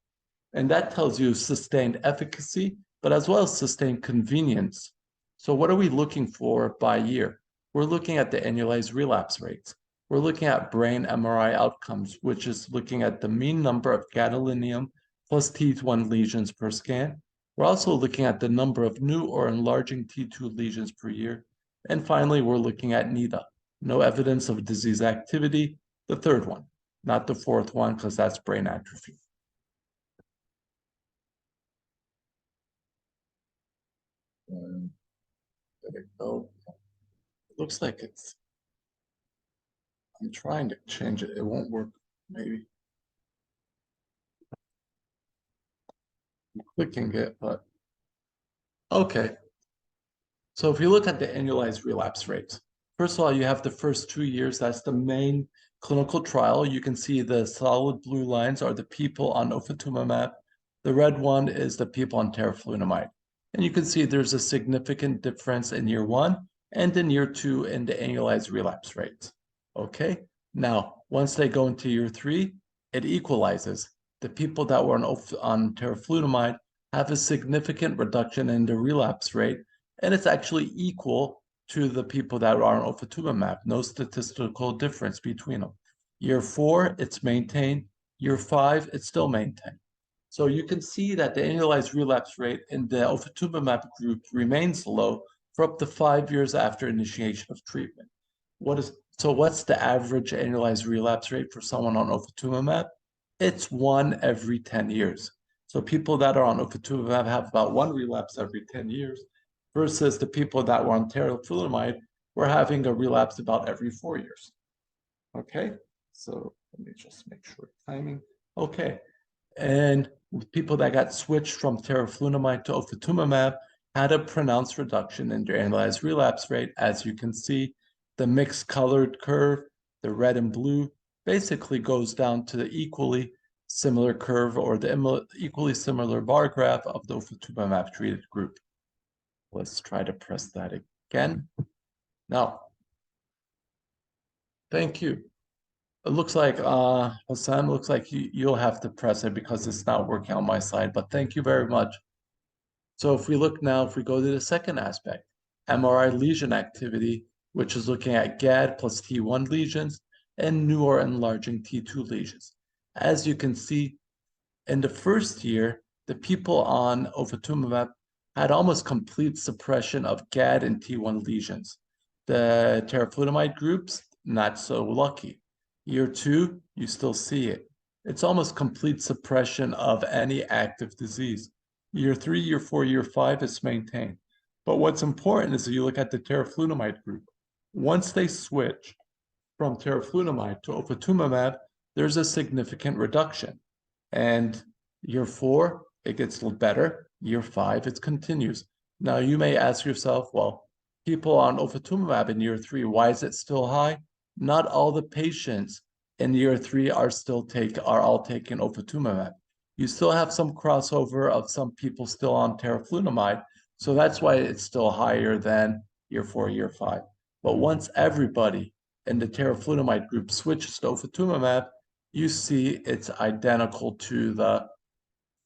And that tells you sustained efficacy, but as well as sustained convenience. So what are we looking for by year? We're looking at the annualized relapse rates. We're looking at brain MRI outcomes, which is looking at the mean number of gadolinium plus T1 lesions per scan. We're also looking at the number of new or enlarging T2 lesions per year. And finally, we're looking at NIDA, no evidence of disease activity, the third one, not the fourth one, because that's brain atrophy. There we go. Looks like it's, I'm trying to change it. It won't work, maybe. I'm clicking it, but okay. So if you look at the annualized relapse rates, first of all, you have the first 2 years. That's the main clinical trial. You can see the solid blue lines are the people on ofatumumab The red one is the people on teriflunomide. And you can see there's a significant difference in year 1 and in year 2 in the annualized relapse rates. Okay, now once they go into year 3, it equalizes. The people that were on teriflunomide have a significant reduction in the relapse rate, and it's actually equal to the people that are on ofatumumab. No statistical difference between them. Year 4, it's maintained. Year 5, it's still maintained. So you can see that the annualized relapse rate in the ofatumumab group remains low for up to 5 years after initiation of treatment. What's the average annualized relapse rate for someone on ofatumumab? It's 1 every 10 years. So people that are on ofatumumab have about 1 relapse every 10 years, versus the people that were on teriflunomide were having a relapse about every 4 years. Okay, so let me just make sure timing. Okay, and people that got switched from teriflunomide to ofatumumab had a pronounced reduction in their annualized relapse rate. As you can see, the mixed colored curve, the red and blue, basically goes down to the equally similar curve or the equally similar bar graph of the ofatumumab treated group. Let's try to press that again. Now, thank you. It looks like, Hassan, looks like you'll have to press it because it's not working on my side, but thank you very much. So if we look now, if we go to the second aspect, MRI lesion activity, which is looking at GAD plus T1 lesions and new or enlarging T2 lesions. As you can see, in the first year, the people on ofatumumab had almost complete suppression of GAD and T1 lesions. The teriflunomide groups, not so lucky. Year 2, you still see it. It's almost complete suppression of any active disease. Year 3, year 4, year 5, it's maintained. But what's important is that you look at the teriflunomide group. Once they switch from teriflunomide to ofatumumab, there's a significant reduction. And year 4, it gets a little better. Year 5, it continues. Now you may ask yourself, well, people on ofatumumab in year 3, why is it still high? Not all the patients in year 3 are all taking ofatumumab. You still have some crossover of some people still on teriflunomide, so that's why it's still higher than year 4, year 5. But once everybody in the teriflunomide group switches to ofatumumab, you see it's identical to the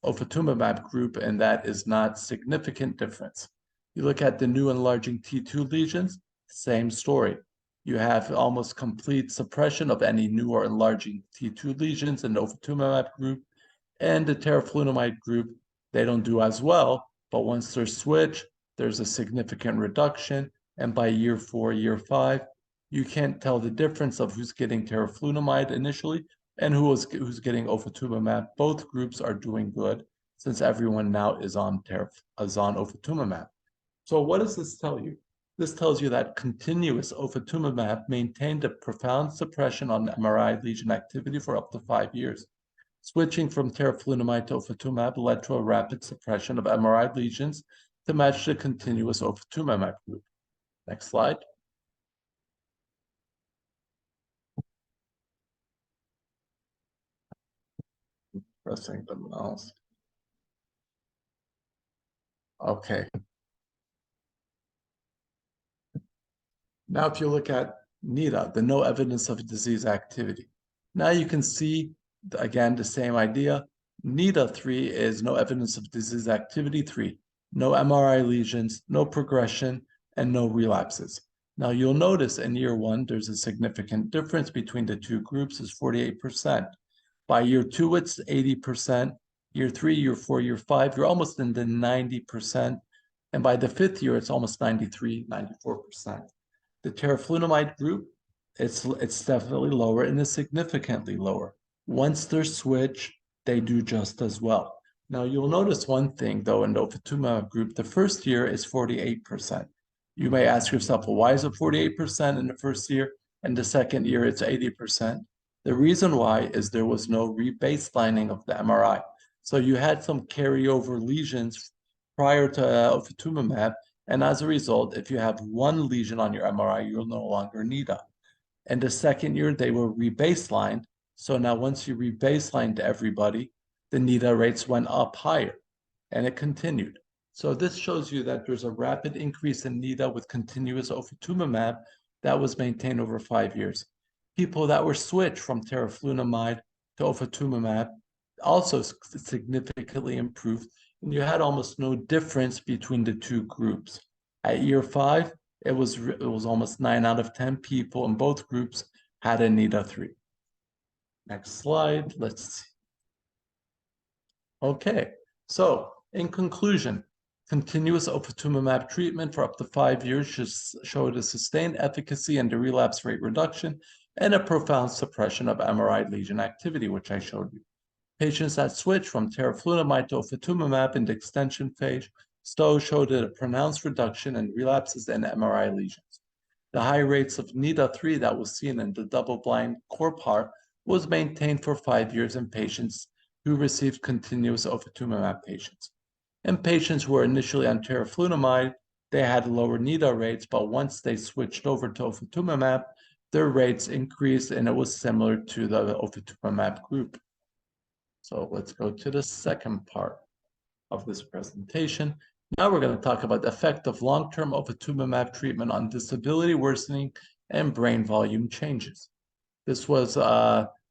ofatumumab group, and that is not significant difference. You look at the new enlarging T2 lesions, same story. You have almost complete suppression of any new or enlarging T2 lesions in the ofatumumab group, and the teriflunomide group, they don't do as well, but once they're switched, there's a significant reduction, and by year 4, year 5, you can't tell the difference of who's getting teriflunomide initially and who's getting ofatumumab. Both groups are doing good since everyone now is on ofatumumab. So what does this tell you? This tells you that continuous ofatumumab maintained a profound suppression on MRI lesion activity for up to 5 years. Switching from teriflunomide to ofatumumab led to a rapid suppression of MRI lesions to match the continuous ofatumumab group. Next slide. Pressing the mouse. Okay. Now, if you look at NEDA, the no evidence of disease activity, now you can see, again, the same idea. NEDA 3 is no evidence of disease activity 3, no MRI lesions, no progression, and no relapses. Now, you'll notice in year 1, there's a significant difference between the two groups, is 48%. By year 2, it's 80%. Year 3, year 4, year 5, you're almost in the 90%. And by the 5th year, it's almost 93, 94%. The teriflunomide group, it's definitely lower and is significantly lower. Once they're switched, they do just as well. Now, you'll notice one thing, though, in the ofatumumab group, the first year is 48%. You may ask yourself, well, why is it 48% in the first year, and the second year it's 80%? The reason why is there was no rebaselining of the MRI. So you had some carryover lesions prior to ofatumumab, and as a result, if you have one lesion on your MRI, you'll no longer need it. And the second year, they were rebaselined. So now once you rebaselined everybody, the NIDA rates went up higher, and it continued. So this shows you that there's a rapid increase in NIDA with continuous ofatumumab that was maintained over 5 years. People that were switched from teriflunomide to ofatumumab also significantly improved, and you had almost no difference between the two groups. At year 5, it was almost 9 out of 10 people in both groups had a NIDA 3. Next slide, let's see. Okay, so in conclusion, continuous ofatumumab treatment for up to 5 years showed a sustained efficacy in the relapse rate reduction and a profound suppression of MRI lesion activity, which I showed you. Patients that switched from teriflunomide to ofatumumab in the extension phase still showed a pronounced reduction in relapses and MRI lesions. The high rates of NIDA-3 that was seen in the double-blind core part was maintained for 5 years in patients who received continuous ofatumumab patients. In patients who were initially on teriflunomide, they had lower NIDA rates, but once they switched over to ofatumumab, their rates increased, and it was similar to the ofatumumab group. So let's go to the second part of this presentation. Now we're going to talk about the effect of long-term ofatumumab treatment on disability worsening and brain volume changes. This was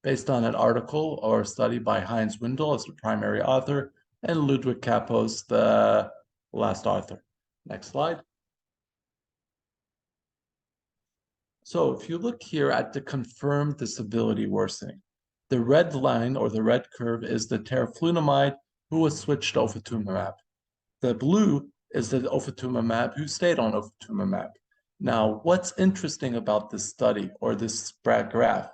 based on an article or study by Heinz Windel as the primary author and Ludwig Kappos, the last author. Next slide. So if you look here at the confirmed disability worsening, the red line or the red curve is the teriflunomide who was switched to ofatumumab. The blue is the ofatumumab who stayed on ofatumumab. Now, what's interesting about this study or this graph,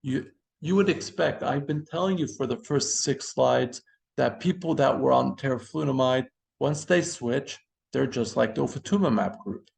you would expect, I've been telling you for the first 6 slides, that people that were on teriflunomide, once they switch, they're just like the ofatumumab group,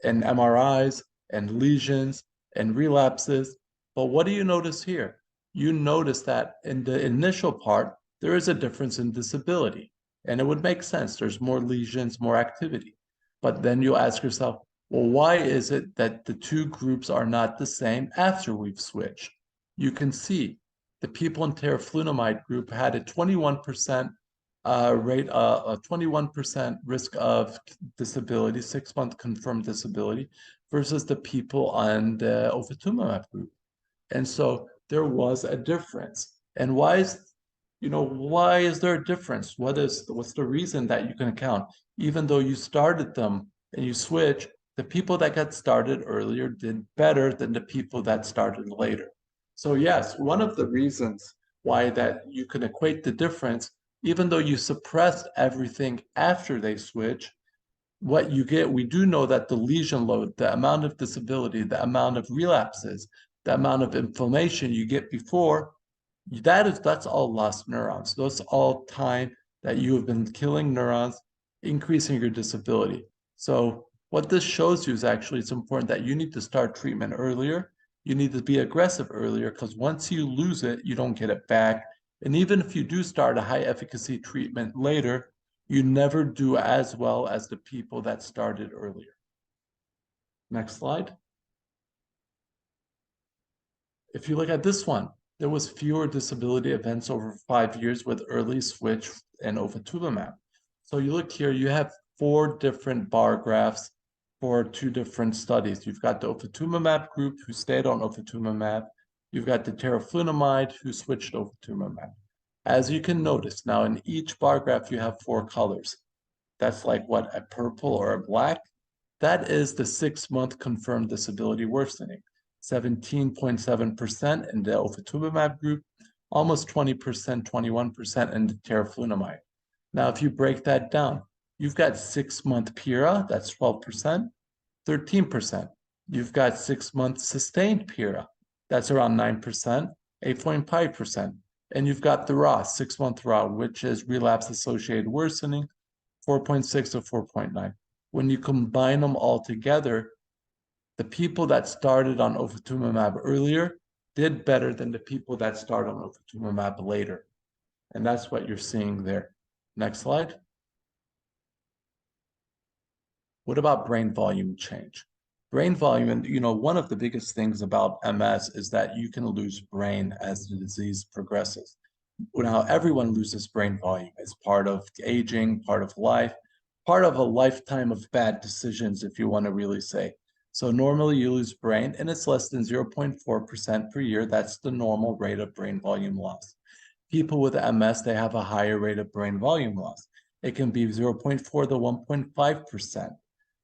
and MRIs and lesions and relapses. But what do you notice here? You notice that in the initial part, there is a difference in disability. And it would make sense. There's more lesions, more activity. But then you ask yourself, well, why is it that the two groups are not the same after we've switched? You can see the people in teriflunomide group had a 21% rate, a 21% risk of disability, 6-month confirmed disability, versus the people on the ofatumumab group. And so there was a difference. And why is there a difference? What's the reason that you can account? Even though you started them and you switch, the people that got started earlier did better than the people that started later. So yes, one of the reasons why that you can equate the difference, even though you suppressed everything after they switch, what you get, we do know that the lesion load, the amount of disability, the amount of relapses, the amount of inflammation you get before, that's all lost neurons. That's all time that you have been killing neurons, increasing your disability. So what this shows you is actually it's important that you need to start treatment earlier. You need to be aggressive earlier, because once you lose it, you don't get it back. And even if you do start a high efficacy treatment later, you never do as well as the people that started earlier. Next slide. If you look at this one, there was fewer disability events over 5 years with early switch and ofatumumab. So you look here, you have 4 different bar graphs for 2 different studies. You've got the ofatumumab group who stayed on ofatumumab. You've got the teriflunomide who switched ofatumumab. As you can notice, now in each bar graph, you have 4 colors. That's like what, a purple or a black? That is the 6-month confirmed disability worsening. 17.7% in the ofatumumab group, almost 20%, 21% in the teriflunomide. Now, if you break that down, you've got 6-month PIRA, that's 12%, 13%. You've got 6-month sustained PIRA, that's around 9%, 8.5%. And you've got the RA, 6-month RA, which is relapse-associated worsening, 4.6 to 4.9. When you combine them all together, the people that started on ofatumumab earlier did better than the people that started on ofatumumab later. And that's what you're seeing there. Next slide. What about brain volume change? Brain volume, and one of the biggest things about MS is that you can lose brain as the disease progresses. Now, everyone loses brain volume. It's part of aging, part of life, part of a lifetime of bad decisions, if you want to really say. So normally you lose brain, and it's less than 0.4% per year. That's the normal rate of brain volume loss. People with MS, they have a higher rate of brain volume loss. It can be 0.4 to 1.5%.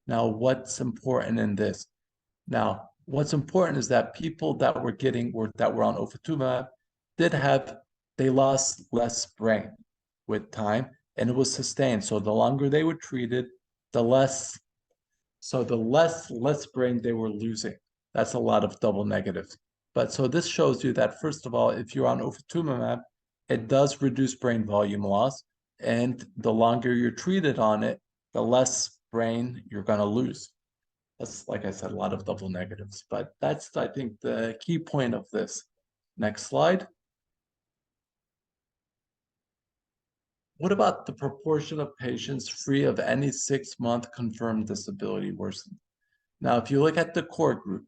Now, what's important in this? Now, what's important is that people that were on ofatumumab they lost less brain with time, and it was sustained. So the longer they were treated, the less brain they were losing. That's a lot of double negatives. But so this shows you that, first of all, if you're on ofatumumab, it does reduce brain volume loss, and the longer you're treated on it, the less brain you're going to lose. That's, like I said, a lot of double negatives, but that's, I think, the key point of this. Next slide. What about the proportion of patients free of any 6-month confirmed disability worsening? Now, if you look at the core group,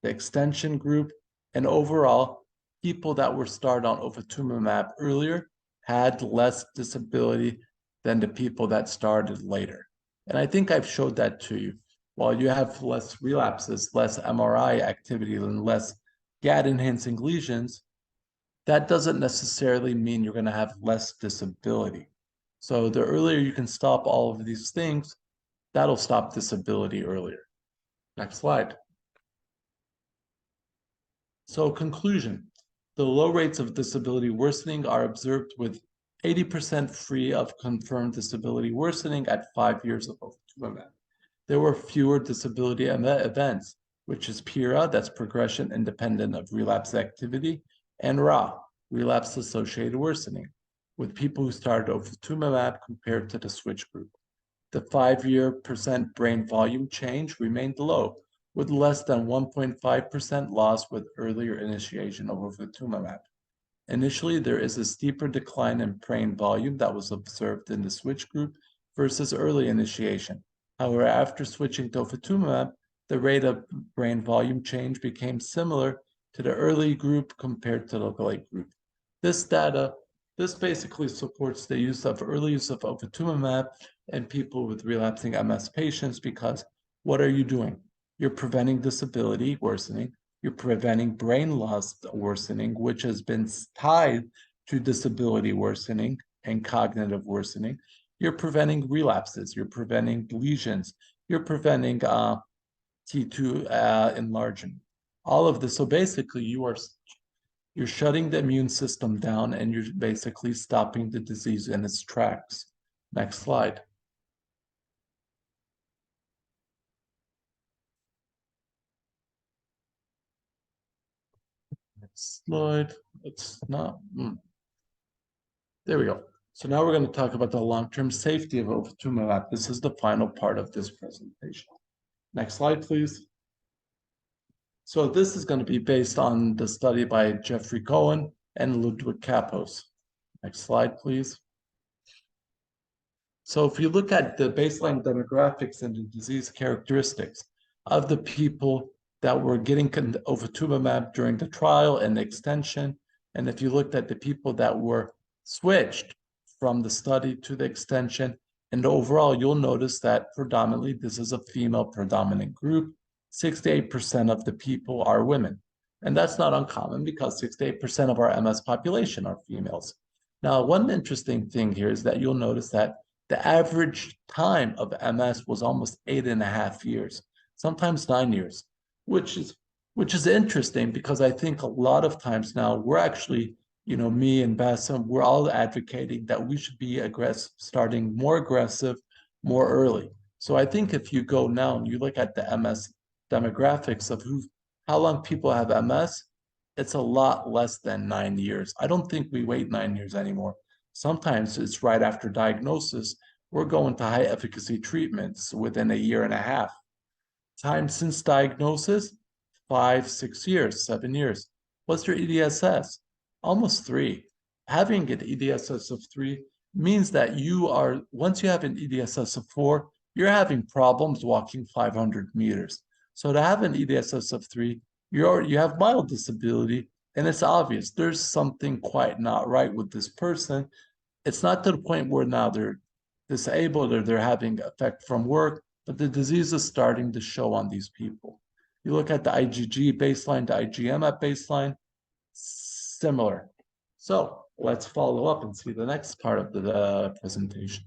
the extension group, and overall, people that were started on ofatumumab earlier had less disability than the people that started later. And I think I've showed that to you. While you have less relapses, less MRI activity, and less GAD-enhancing lesions, that doesn't necessarily mean you're going to have less disability. So the earlier you can stop all of these things, that'll stop disability earlier. Next slide. So conclusion, the low rates of disability worsening are observed with 80% free of confirmed disability worsening at 5 years of ofatumumab. There were fewer disability events, which is PIRA, that's progression independent of relapse activity, and RA, relapse associated worsening, with people who started ofatumumab compared to the switch group. The 5-year % brain volume change remained low, with less than 1.5% loss with earlier initiation of ofatumumab. Initially, there is a steeper decline in brain volume that was observed in the switch group versus early initiation. However, after switching to ofatumumab, the rate of brain volume change became similar to the early group compared to the late group. This basically supports the early use of ofatumumab in people with relapsing MS patients, because what are you doing? You're preventing disability worsening. You're preventing brain loss worsening, which has been tied to disability worsening and cognitive worsening. You're preventing relapses. You're preventing lesions. You're preventing T2 enlargement. All of this. So basically, you're shutting the immune system down, and you're basically stopping the disease in its tracks. Next slide. Next slide. It's not. There we go. So now we're going to talk about the long-term safety of ofatumumab. This is the final part of this presentation. Next slide, please. So this is going to be based on the study by Jeffrey Cohen and Ludwig Kapos. Next slide, please. So if you look at the baseline demographics and the disease characteristics of the people that were getting ofatumumab during the trial and the extension, and if you looked at the people that were switched from the study to the extension, and overall, you'll notice that predominantly this is a female predominant group. 68% of the people are women. And that's not uncommon, because 68% of our MS population are females. Now, one interesting thing here is that you'll notice that the average time of MS was almost 8.5 years, sometimes 9 years, which is interesting, because I think a lot of times now we're actually, me and Bassem, we're all advocating that we should be aggressive, starting more aggressive, more early. So I think if you go now and you look at the MS demographics of how long people have MS, it's a lot less than 9 years. I don't think we wait 9 years anymore. Sometimes it's right after diagnosis, we're going to high efficacy treatments within 1.5 years. Time since diagnosis, 5, 6 years, 7 years. What's your EDSS? Almost 3. Having an EDSS of 3 means that once you have an EDSS of 4, you're having problems walking 500 meters. So to have an EDSS of 3, you have mild disability, And it's obvious there's something quite not right with this person. It's not to the point where now they're disabled or they're having effect from work, but the disease is starting to show on these people. You look at the IgG baseline, the IgM at baseline, similar. So let's follow up and see the next part of the presentation.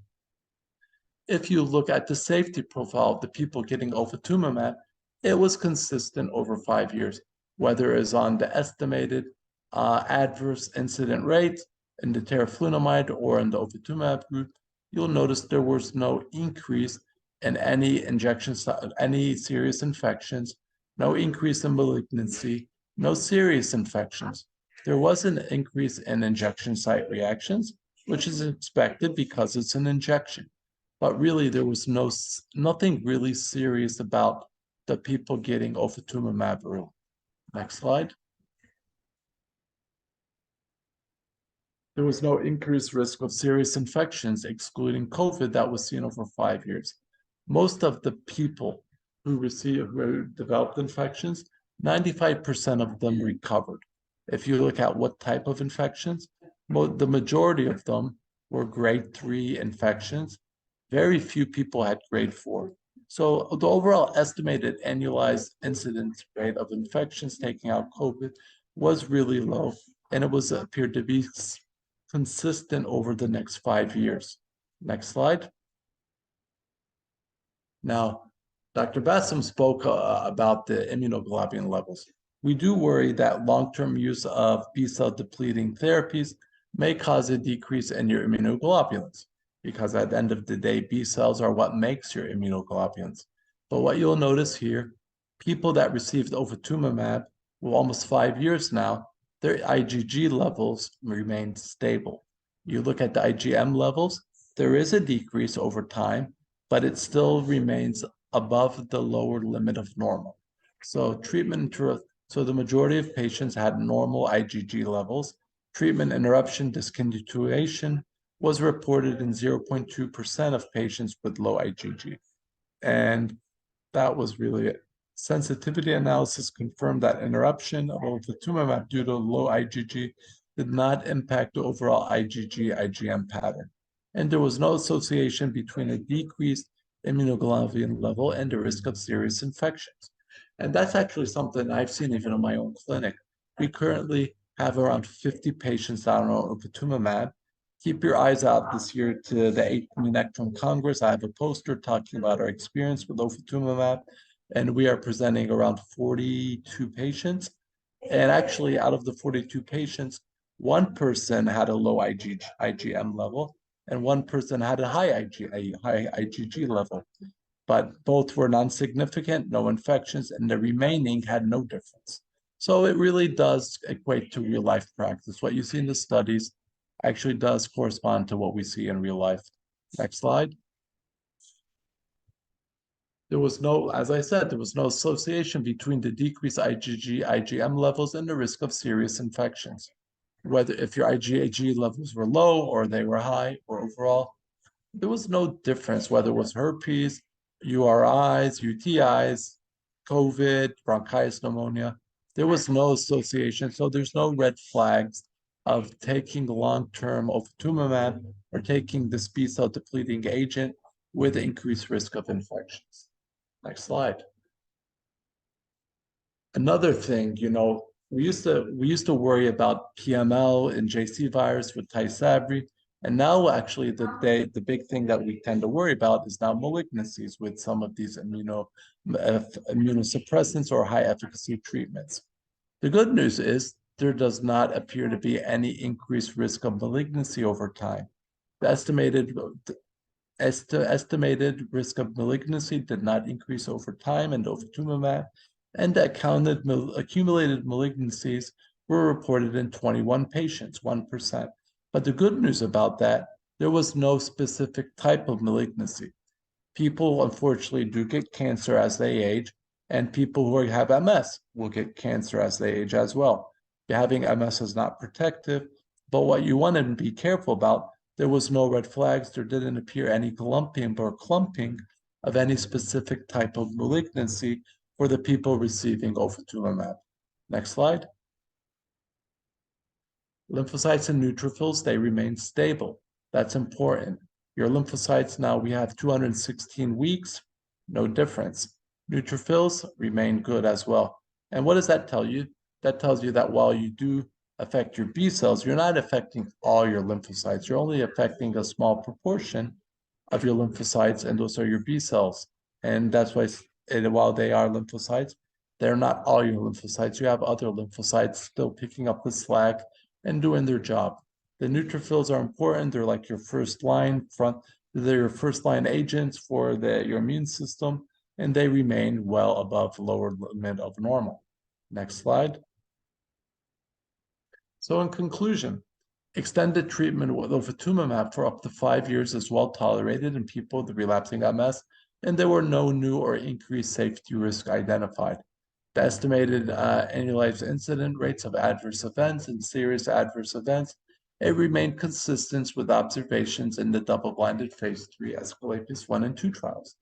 If you look at the safety profile of the people getting ofatumumab, it was consistent over 5 years, whether it's on the estimated adverse incident rate in the teriflunomide or in the ofatumumab group. You'll notice there was no increase in any injections, any serious infections, no increase in malignancy, no serious infections. There was an increase in injection site reactions, which is expected because it's an injection. But really, there was nothing really serious about the people getting ofatumumab early. Next slide. There was no increased risk of serious infections, excluding COVID, that was seen over 5 years. Most of the people who developed infections, 95% of them recovered. If you look at what type of infections, the majority of them were grade 3 infections. Very few people had grade 4. So the overall estimated annualized incidence rate of infections taking out COVID was really low, and it appeared to be consistent over the next 5 years. Next slide. Now, Dr. Bassam spoke about the immunoglobulin levels. We do worry that long-term use of B-cell depleting therapies may cause a decrease in your immunoglobulins, because at the end of the day, B cells are what makes your immunoglobulins. But what you'll notice here, people that received ofatumumab for almost 5 years now, their IgG levels remained stable. You look at the IgM levels, there is a decrease over time, but it still remains above the lower limit of normal. So the majority of patients had normal IgG levels. Treatment interruption discontinuation was reported in 0.2% of patients with low IgG. And that was really it. Sensitivity analysis confirmed that interruption of ofatumumab due to low IgG did not impact the overall IgG-IgM pattern. And there was no association between a decreased immunoglobulin level and the risk of serious infections. And that's actually something I've seen even in my own clinic. We currently have around 50 patients that are on ofatumumab. Keep your eyes out this year to the 8th Immunectome Congress. I have a poster talking about our experience with ofatumumab, and we are presenting around 42 patients. And actually, out of the 42 patients, one person had a low IgM level, and one person had a high IgG level. But both were non-significant, no infections, and the remaining had no difference. So it really does equate to real-life practice. What you see in the studies actually does correspond to what we see in real life. Next slide. There was no, as I said, there was no association between the decreased IgG-IgM levels and the risk of serious infections. Whether if your IgG levels were low or they were high or overall, there was no difference whether it was herpes, URIs, UTIs, COVID, bronchitis, pneumonia. There was no association, so there's no red flags of taking long-term ofatumumab or taking this B-cell depleting agent with increased risk of infections. Next slide. Another thing, we used to worry about PML and JC virus with Tysabri, and now actually the big thing that we tend to worry about is now malignancies with some of these immunosuppressants or high efficacy treatments. The good news is there does not appear to be any increased risk of malignancy over time. The estimated risk of malignancy did not increase over time in ofatumumab, and the accumulated malignancies were reported in 21 patients, 1%. But the good news about that, there was no specific type of malignancy. People, unfortunately, do get cancer as they age, and people who have MS will get cancer as they age as well. Having MS is not protective, but what you want to be careful about, there was no red flags. There didn't appear any clumping of any specific type of malignancy for the people receiving ofatumumab. Next slide. Lymphocytes and neutrophils, they remain stable. That's important. Your lymphocytes now, we have 216 weeks, no difference. Neutrophils remain good as well. And what does that tell you? That tells you that while you do affect your B cells, you're not affecting all your lymphocytes. You're only affecting a small proportion of your lymphocytes, and those are your B cells. And that's why, while they are lymphocytes, they're not all your lymphocytes. You have other lymphocytes still picking up the slack and doing their job. The neutrophils are important. They're like your first line they're your first line agents for your immune system, and they remain well above the lower limit of normal. Next slide. So in conclusion, extended treatment with ofatumumab for up to 5 years is well tolerated in people with relapsing MS, and there were no new or increased safety risk identified. The estimated annualized incident rates of adverse events and serious adverse events, it remained consistent with observations in the double-blinded phase 3 Escalapus 1 and 2 trials.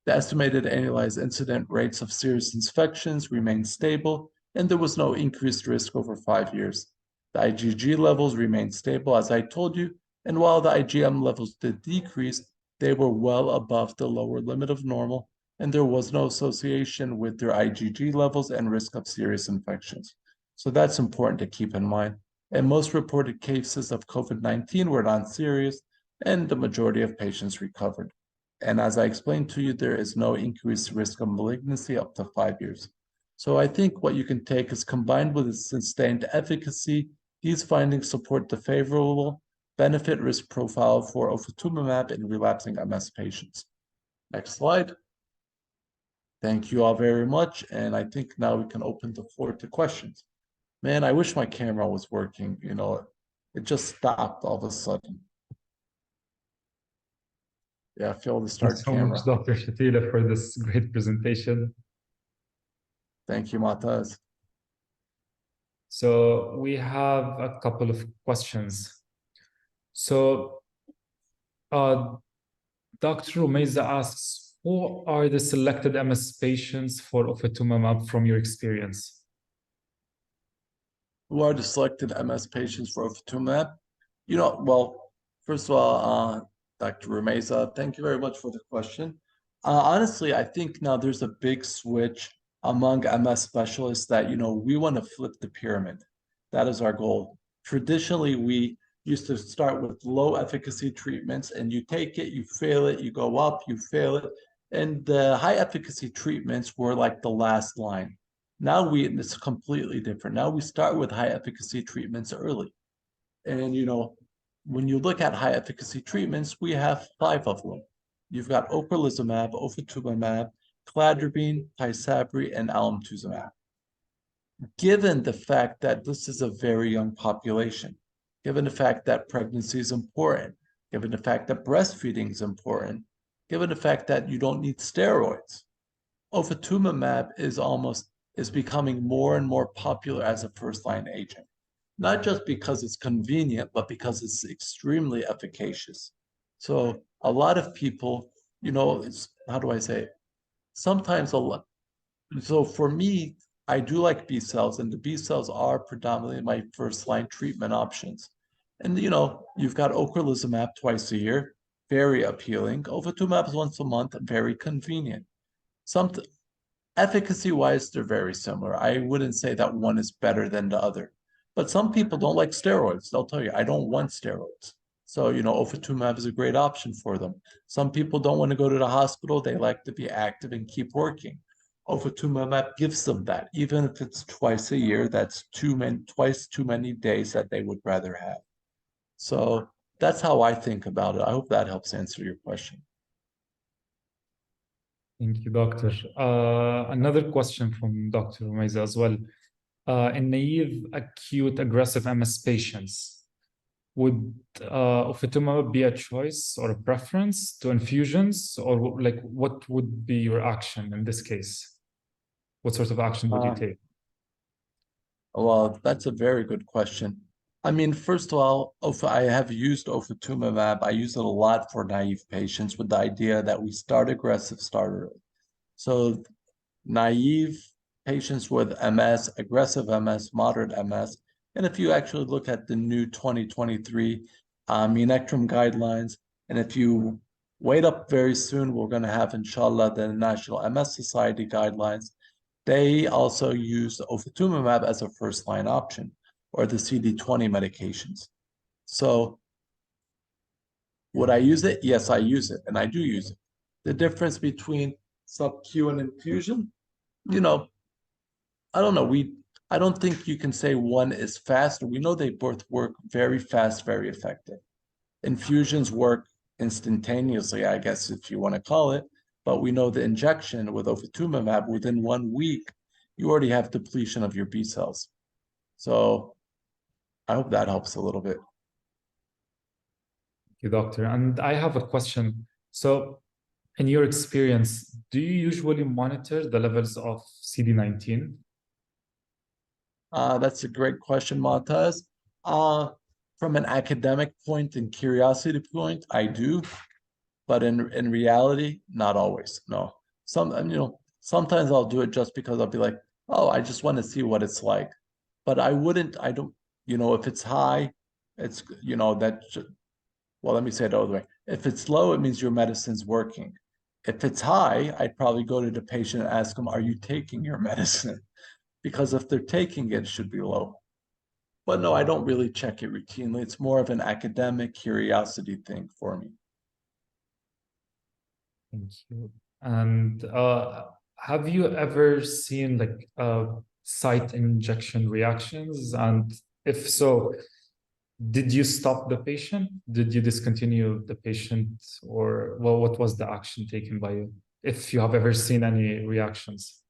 The estimated annualized incident rates of serious infections remained stable, and there was no increased risk over 5 years. The IgG levels remained stable, as I told you, and while the IgM levels did decrease, they were well above the lower limit of normal, and there was no association with their IgG levels and risk of serious infections. So that's important to keep in mind. And most reported cases of COVID-19 were non-serious, and the majority of patients recovered. And as I explained to you, there is no increased risk of malignancy up to 5 years. So I think what you can take is, combined with its sustained efficacy, these findings support the favorable benefit risk profile for ofatumumab in relapsing MS patients. Next slide. Thank you all very much. And I think now we can open the floor to questions. Man, I wish my camera was working. You know, it just stopped all of a sudden. Yeah, Phil, the start Thanks so camera. much, Dr. Shatila, for this great presentation. Thank you, Mataz. So we have a couple of questions. So Dr. Rumeza asks, who are the selected MS patients for ofatumumab from your experience? Who are the selected MS patients for ofatumumab? You know, well, first of all, Dr. Rumeza, thank you very much for the question. Honestly, I think now there's a big switch among MS specialists that, you know, we want to flip the pyramid. That is our goal. Traditionally, we used to start with low efficacy treatments, and you take it, you fail it, you go up, you fail it. And the high efficacy treatments were like the last line. Now it's completely different. Now we start with high efficacy treatments early. And, you know, when you look at high efficacy treatments, we have 5 of them. You've got ocrelizumab, ofatumumab, cladribine, tysabri, and alemtuzumab. Given the fact that this is a very young population, given the fact that pregnancy is important, given the fact that breastfeeding is important, given the fact that you don't need steroids, ofatumumab is becoming more and more popular as a first-line agent. Not just because it's convenient, but because it's extremely efficacious. So a lot of people, you know, how do I say it? Sometimes a lot. So for me, I do like B cells, and the B cells are predominantly my first-line treatment options. And, you know, you've got ocrelizumab twice a year, very appealing. Ofatumumab is once a month, very convenient. Efficacy-wise, they're very similar. I wouldn't say that one is better than the other. But some people don't like steroids. They'll tell you, I don't want steroids. So, you know, ofatumumab is a great option for them. Some people don't want to go to the hospital. They like to be active and keep working. Ofatumumab gives them that. Even if it's twice a year, that's twice too many days that they would rather have. So that's how I think about it. I hope that helps answer your question. Thank you, Doctor. Another question from Dr. Rumeza as well. In naive, acute, aggressive MS patients, would ofatumumab be a choice or a preference to infusions, or like what would be your action in this case? What sort of action would you take? Well, that's a very good question. I mean, first of all, I have used ofatumumab. I use it a lot for naive patients with the idea that we start aggressive, start early. So naive patients with MS, aggressive MS, moderate MS, And if you actually look at the new 2023 Munectrum guidelines, and if you wait up very soon, we're going to have, inshallah, the National MS Society guidelines. They also use ofatumumab as a first-line option, or the CD20 medications. So would I use it? Yes, I use it, and I do use it. The difference between sub-Q and infusion, you know, I don't know. I don't think you can say one is faster. We know they both work very fast, very effective. Infusions work instantaneously, I guess, if you want to call it, but we know the injection with ofatumumab, within 1 week, you already have depletion of your B cells. So I hope that helps a little bit. Thank you, doctor. And I have a question. So in your experience, do you usually monitor the levels of CD19? That's a great question, Montez. From an academic point and curiosity point, I do, but in reality, not always. No, sometimes I'll do it just because I'll be like, oh, I just want to see what it's like. But I don't, if it's high, it's, well, let me say it the other way. If it's low, it means your medicine's working. If it's high, I'd probably go to the patient and ask them, are you taking your medicine? Because if they're taking it, it should be low. But no, I don't really check it routinely. It's more of an academic curiosity thing for me. Thank you. And have you ever seen like site injection reactions? And if so, did you stop the patient? Did you discontinue the patient? Or well, what was the action taken by you? If you have ever seen any reactions?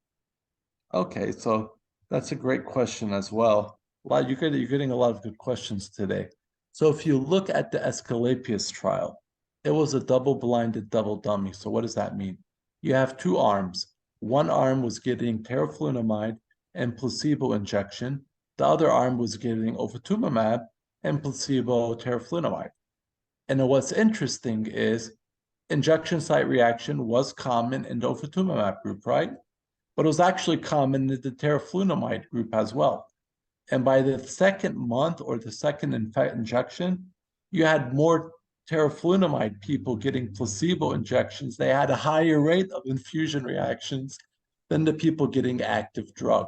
Okay, so that's a great question as well. You're getting a lot of good questions today. So if you look at the Asclepius trial, it was a double-blinded, double dummy. So what does that mean? You have two arms. One arm was getting teriflunomide and placebo injection. The other arm was getting ofatumumab and placebo teriflunomide. And what's interesting is injection site reaction was common in the ofatumumab group, right? But it was actually common in the teriflunomide group as well. And by the second month or the second injection, you had more teriflunomide people getting placebo injections. They had a higher rate of infusion reactions than the people getting active drug.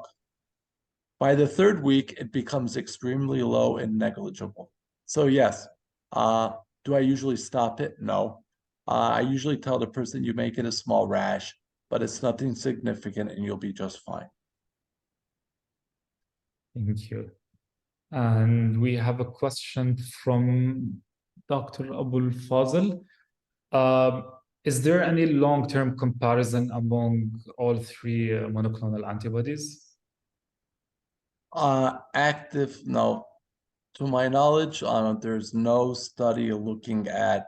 By the third week, it becomes extremely low and negligible. So yes, do I usually stop it? No. I usually tell the person you may get a small rash, but it's nothing significant and you'll be just fine. Thank you. And we have a question from Dr. Abul Fazil. Is there any long-term comparison among all three monoclonal antibodies? Active, no. To my knowledge, there's no study looking at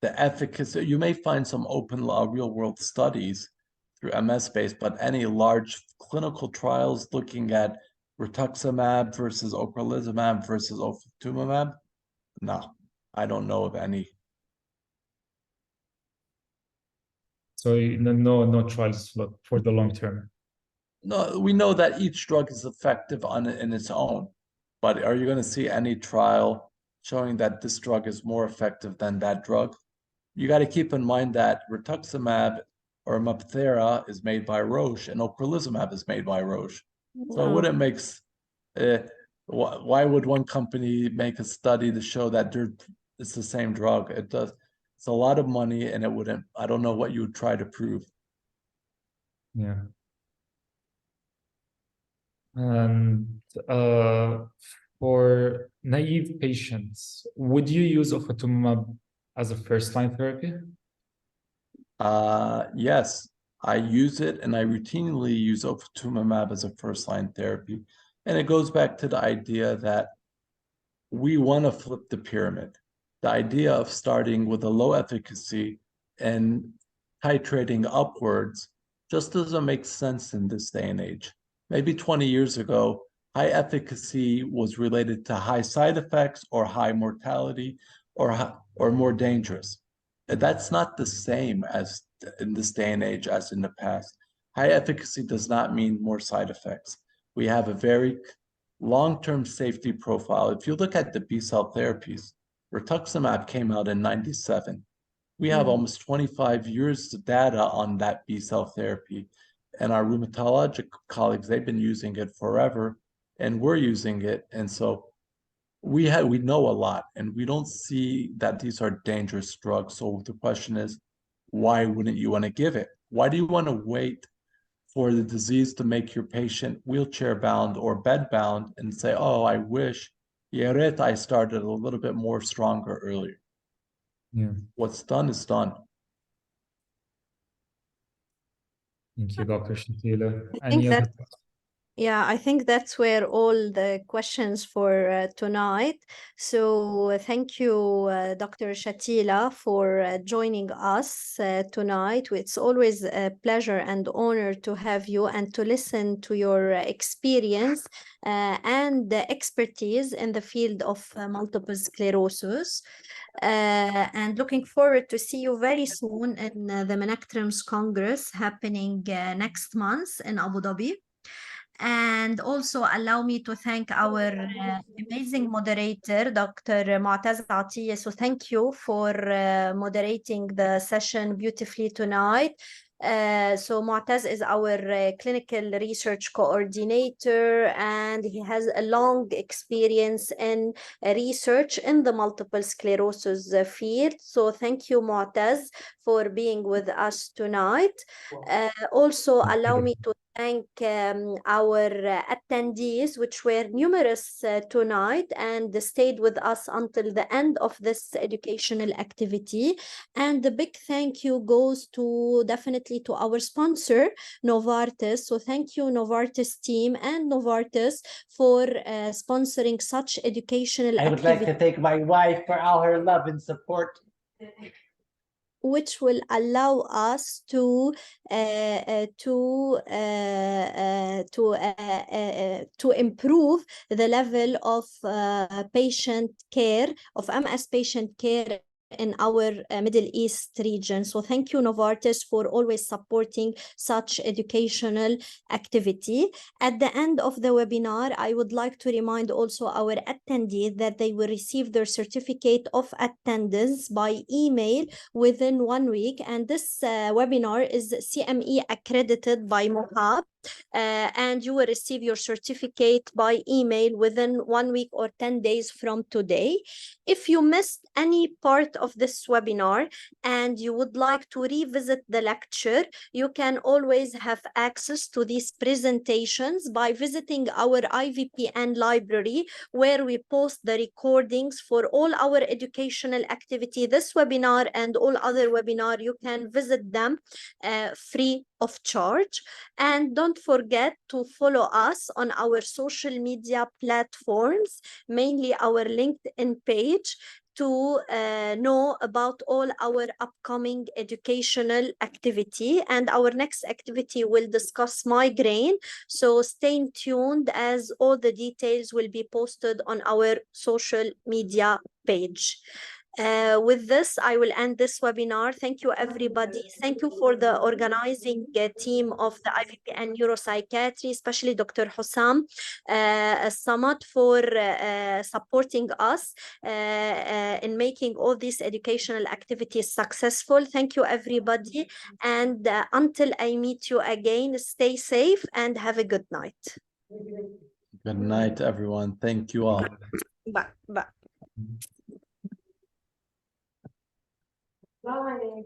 the efficacy. You may find some open real-world studies through MS space, but any large clinical trials looking at rituximab versus ocrelizumab versus ofatumumab, no, I don't know of any. So no trials for the long term. No, we know that each drug is effective in its own, but are you going to see any trial showing that this drug is more effective than that drug? You got to keep in mind that rituximab or Mabthera is made by Roche and ocrelizumab is made by Roche. So it wouldn't make, why would one company make a study to show that it's the same drug? It does. It's a lot of money and it wouldn't, I don't know what you would try to prove. Yeah. And for naive patients, would you use ofatumumab as a first-line therapy? Yes, I use it and I routinely use ofatumumab as a first-line therapy. And it goes back to the idea that we want to flip the pyramid. The idea of starting with a low efficacy and titrating upwards just doesn't make sense in this day and age. Maybe 20 years ago, high efficacy was related to high side effects or high mortality or more dangerous. That's not the same as in this day and age as in the past. High efficacy does not mean more side effects. We have a very long-term safety profile. If you look at the B-cell therapies, rituximab came out in 97. We have almost 25 years of data on that B-cell therapy. And our rheumatologic colleagues, they've been using it forever, and we're using it. And so we know a lot, and we don't see that these are dangerous drugs. So the question is, why wouldn't you want to give it? Why do you want to wait for the disease to make your patient wheelchair bound or bed bound and say, oh, I wish I started a little bit more stronger earlier? Yeah. What's done is done. Thank you, Dr. Shatila. I think Any other? Yeah, I think that's where all the questions for tonight. So thank you, Dr. Shatila, for joining us tonight. It's always a pleasure and honor to have you and to listen to your experience and the expertise in the field of multiple sclerosis. And looking forward to see you very soon in the Menactrums Congress happening next month in Abu Dhabi. And also allow me to thank our amazing moderator, Dr. Mu'taz Atiyeh. So thank you for moderating the session beautifully tonight. So Mu'taz is our clinical research coordinator, and he has a long experience in research in the multiple sclerosis field. So thank you, Mu'taz, for being with us tonight. Also allow me to thank our attendees, which were numerous tonight and stayed with us until the end of this educational activity. And the big thank you goes to definitely to our sponsor, Novartis. So thank you, Novartis team and Novartis, for sponsoring such educational I would like to thank my wife for all her love and support, which will allow us to improve the level of patient care, of MS patient care in our Middle East region. So thank you, Novartis, for always supporting such educational activity. At the end of the webinar, I would like to remind also our attendees that they will receive their certificate of attendance by email within 1 week. And this webinar is CME accredited by Mohab. And you will receive your certificate by email within 1 week or 10 days from today. If you missed any part of this webinar and you would like to revisit the lecture, you can always have access to these presentations by visiting our IVPN library, where we post the recordings for all our educational activity. This webinar and all other webinars, you can visit them free of charge. And don't forget to follow us on our social media platforms, mainly our LinkedIn page, to know about all our upcoming educational activity. And our next activity will discuss migraine. So stay tuned, as all the details will be posted on our social media page. With this, I will end this webinar. Thank you, everybody. Thank you for the organizing team of the IVPN Neuropsychiatry, especially Dr. Hussam Samad, for supporting us in making all these educational activities successful. Thank you, everybody. And until I meet you again, stay safe and have a good night. Good night, everyone. Thank you all. Bye. Bye. Bye.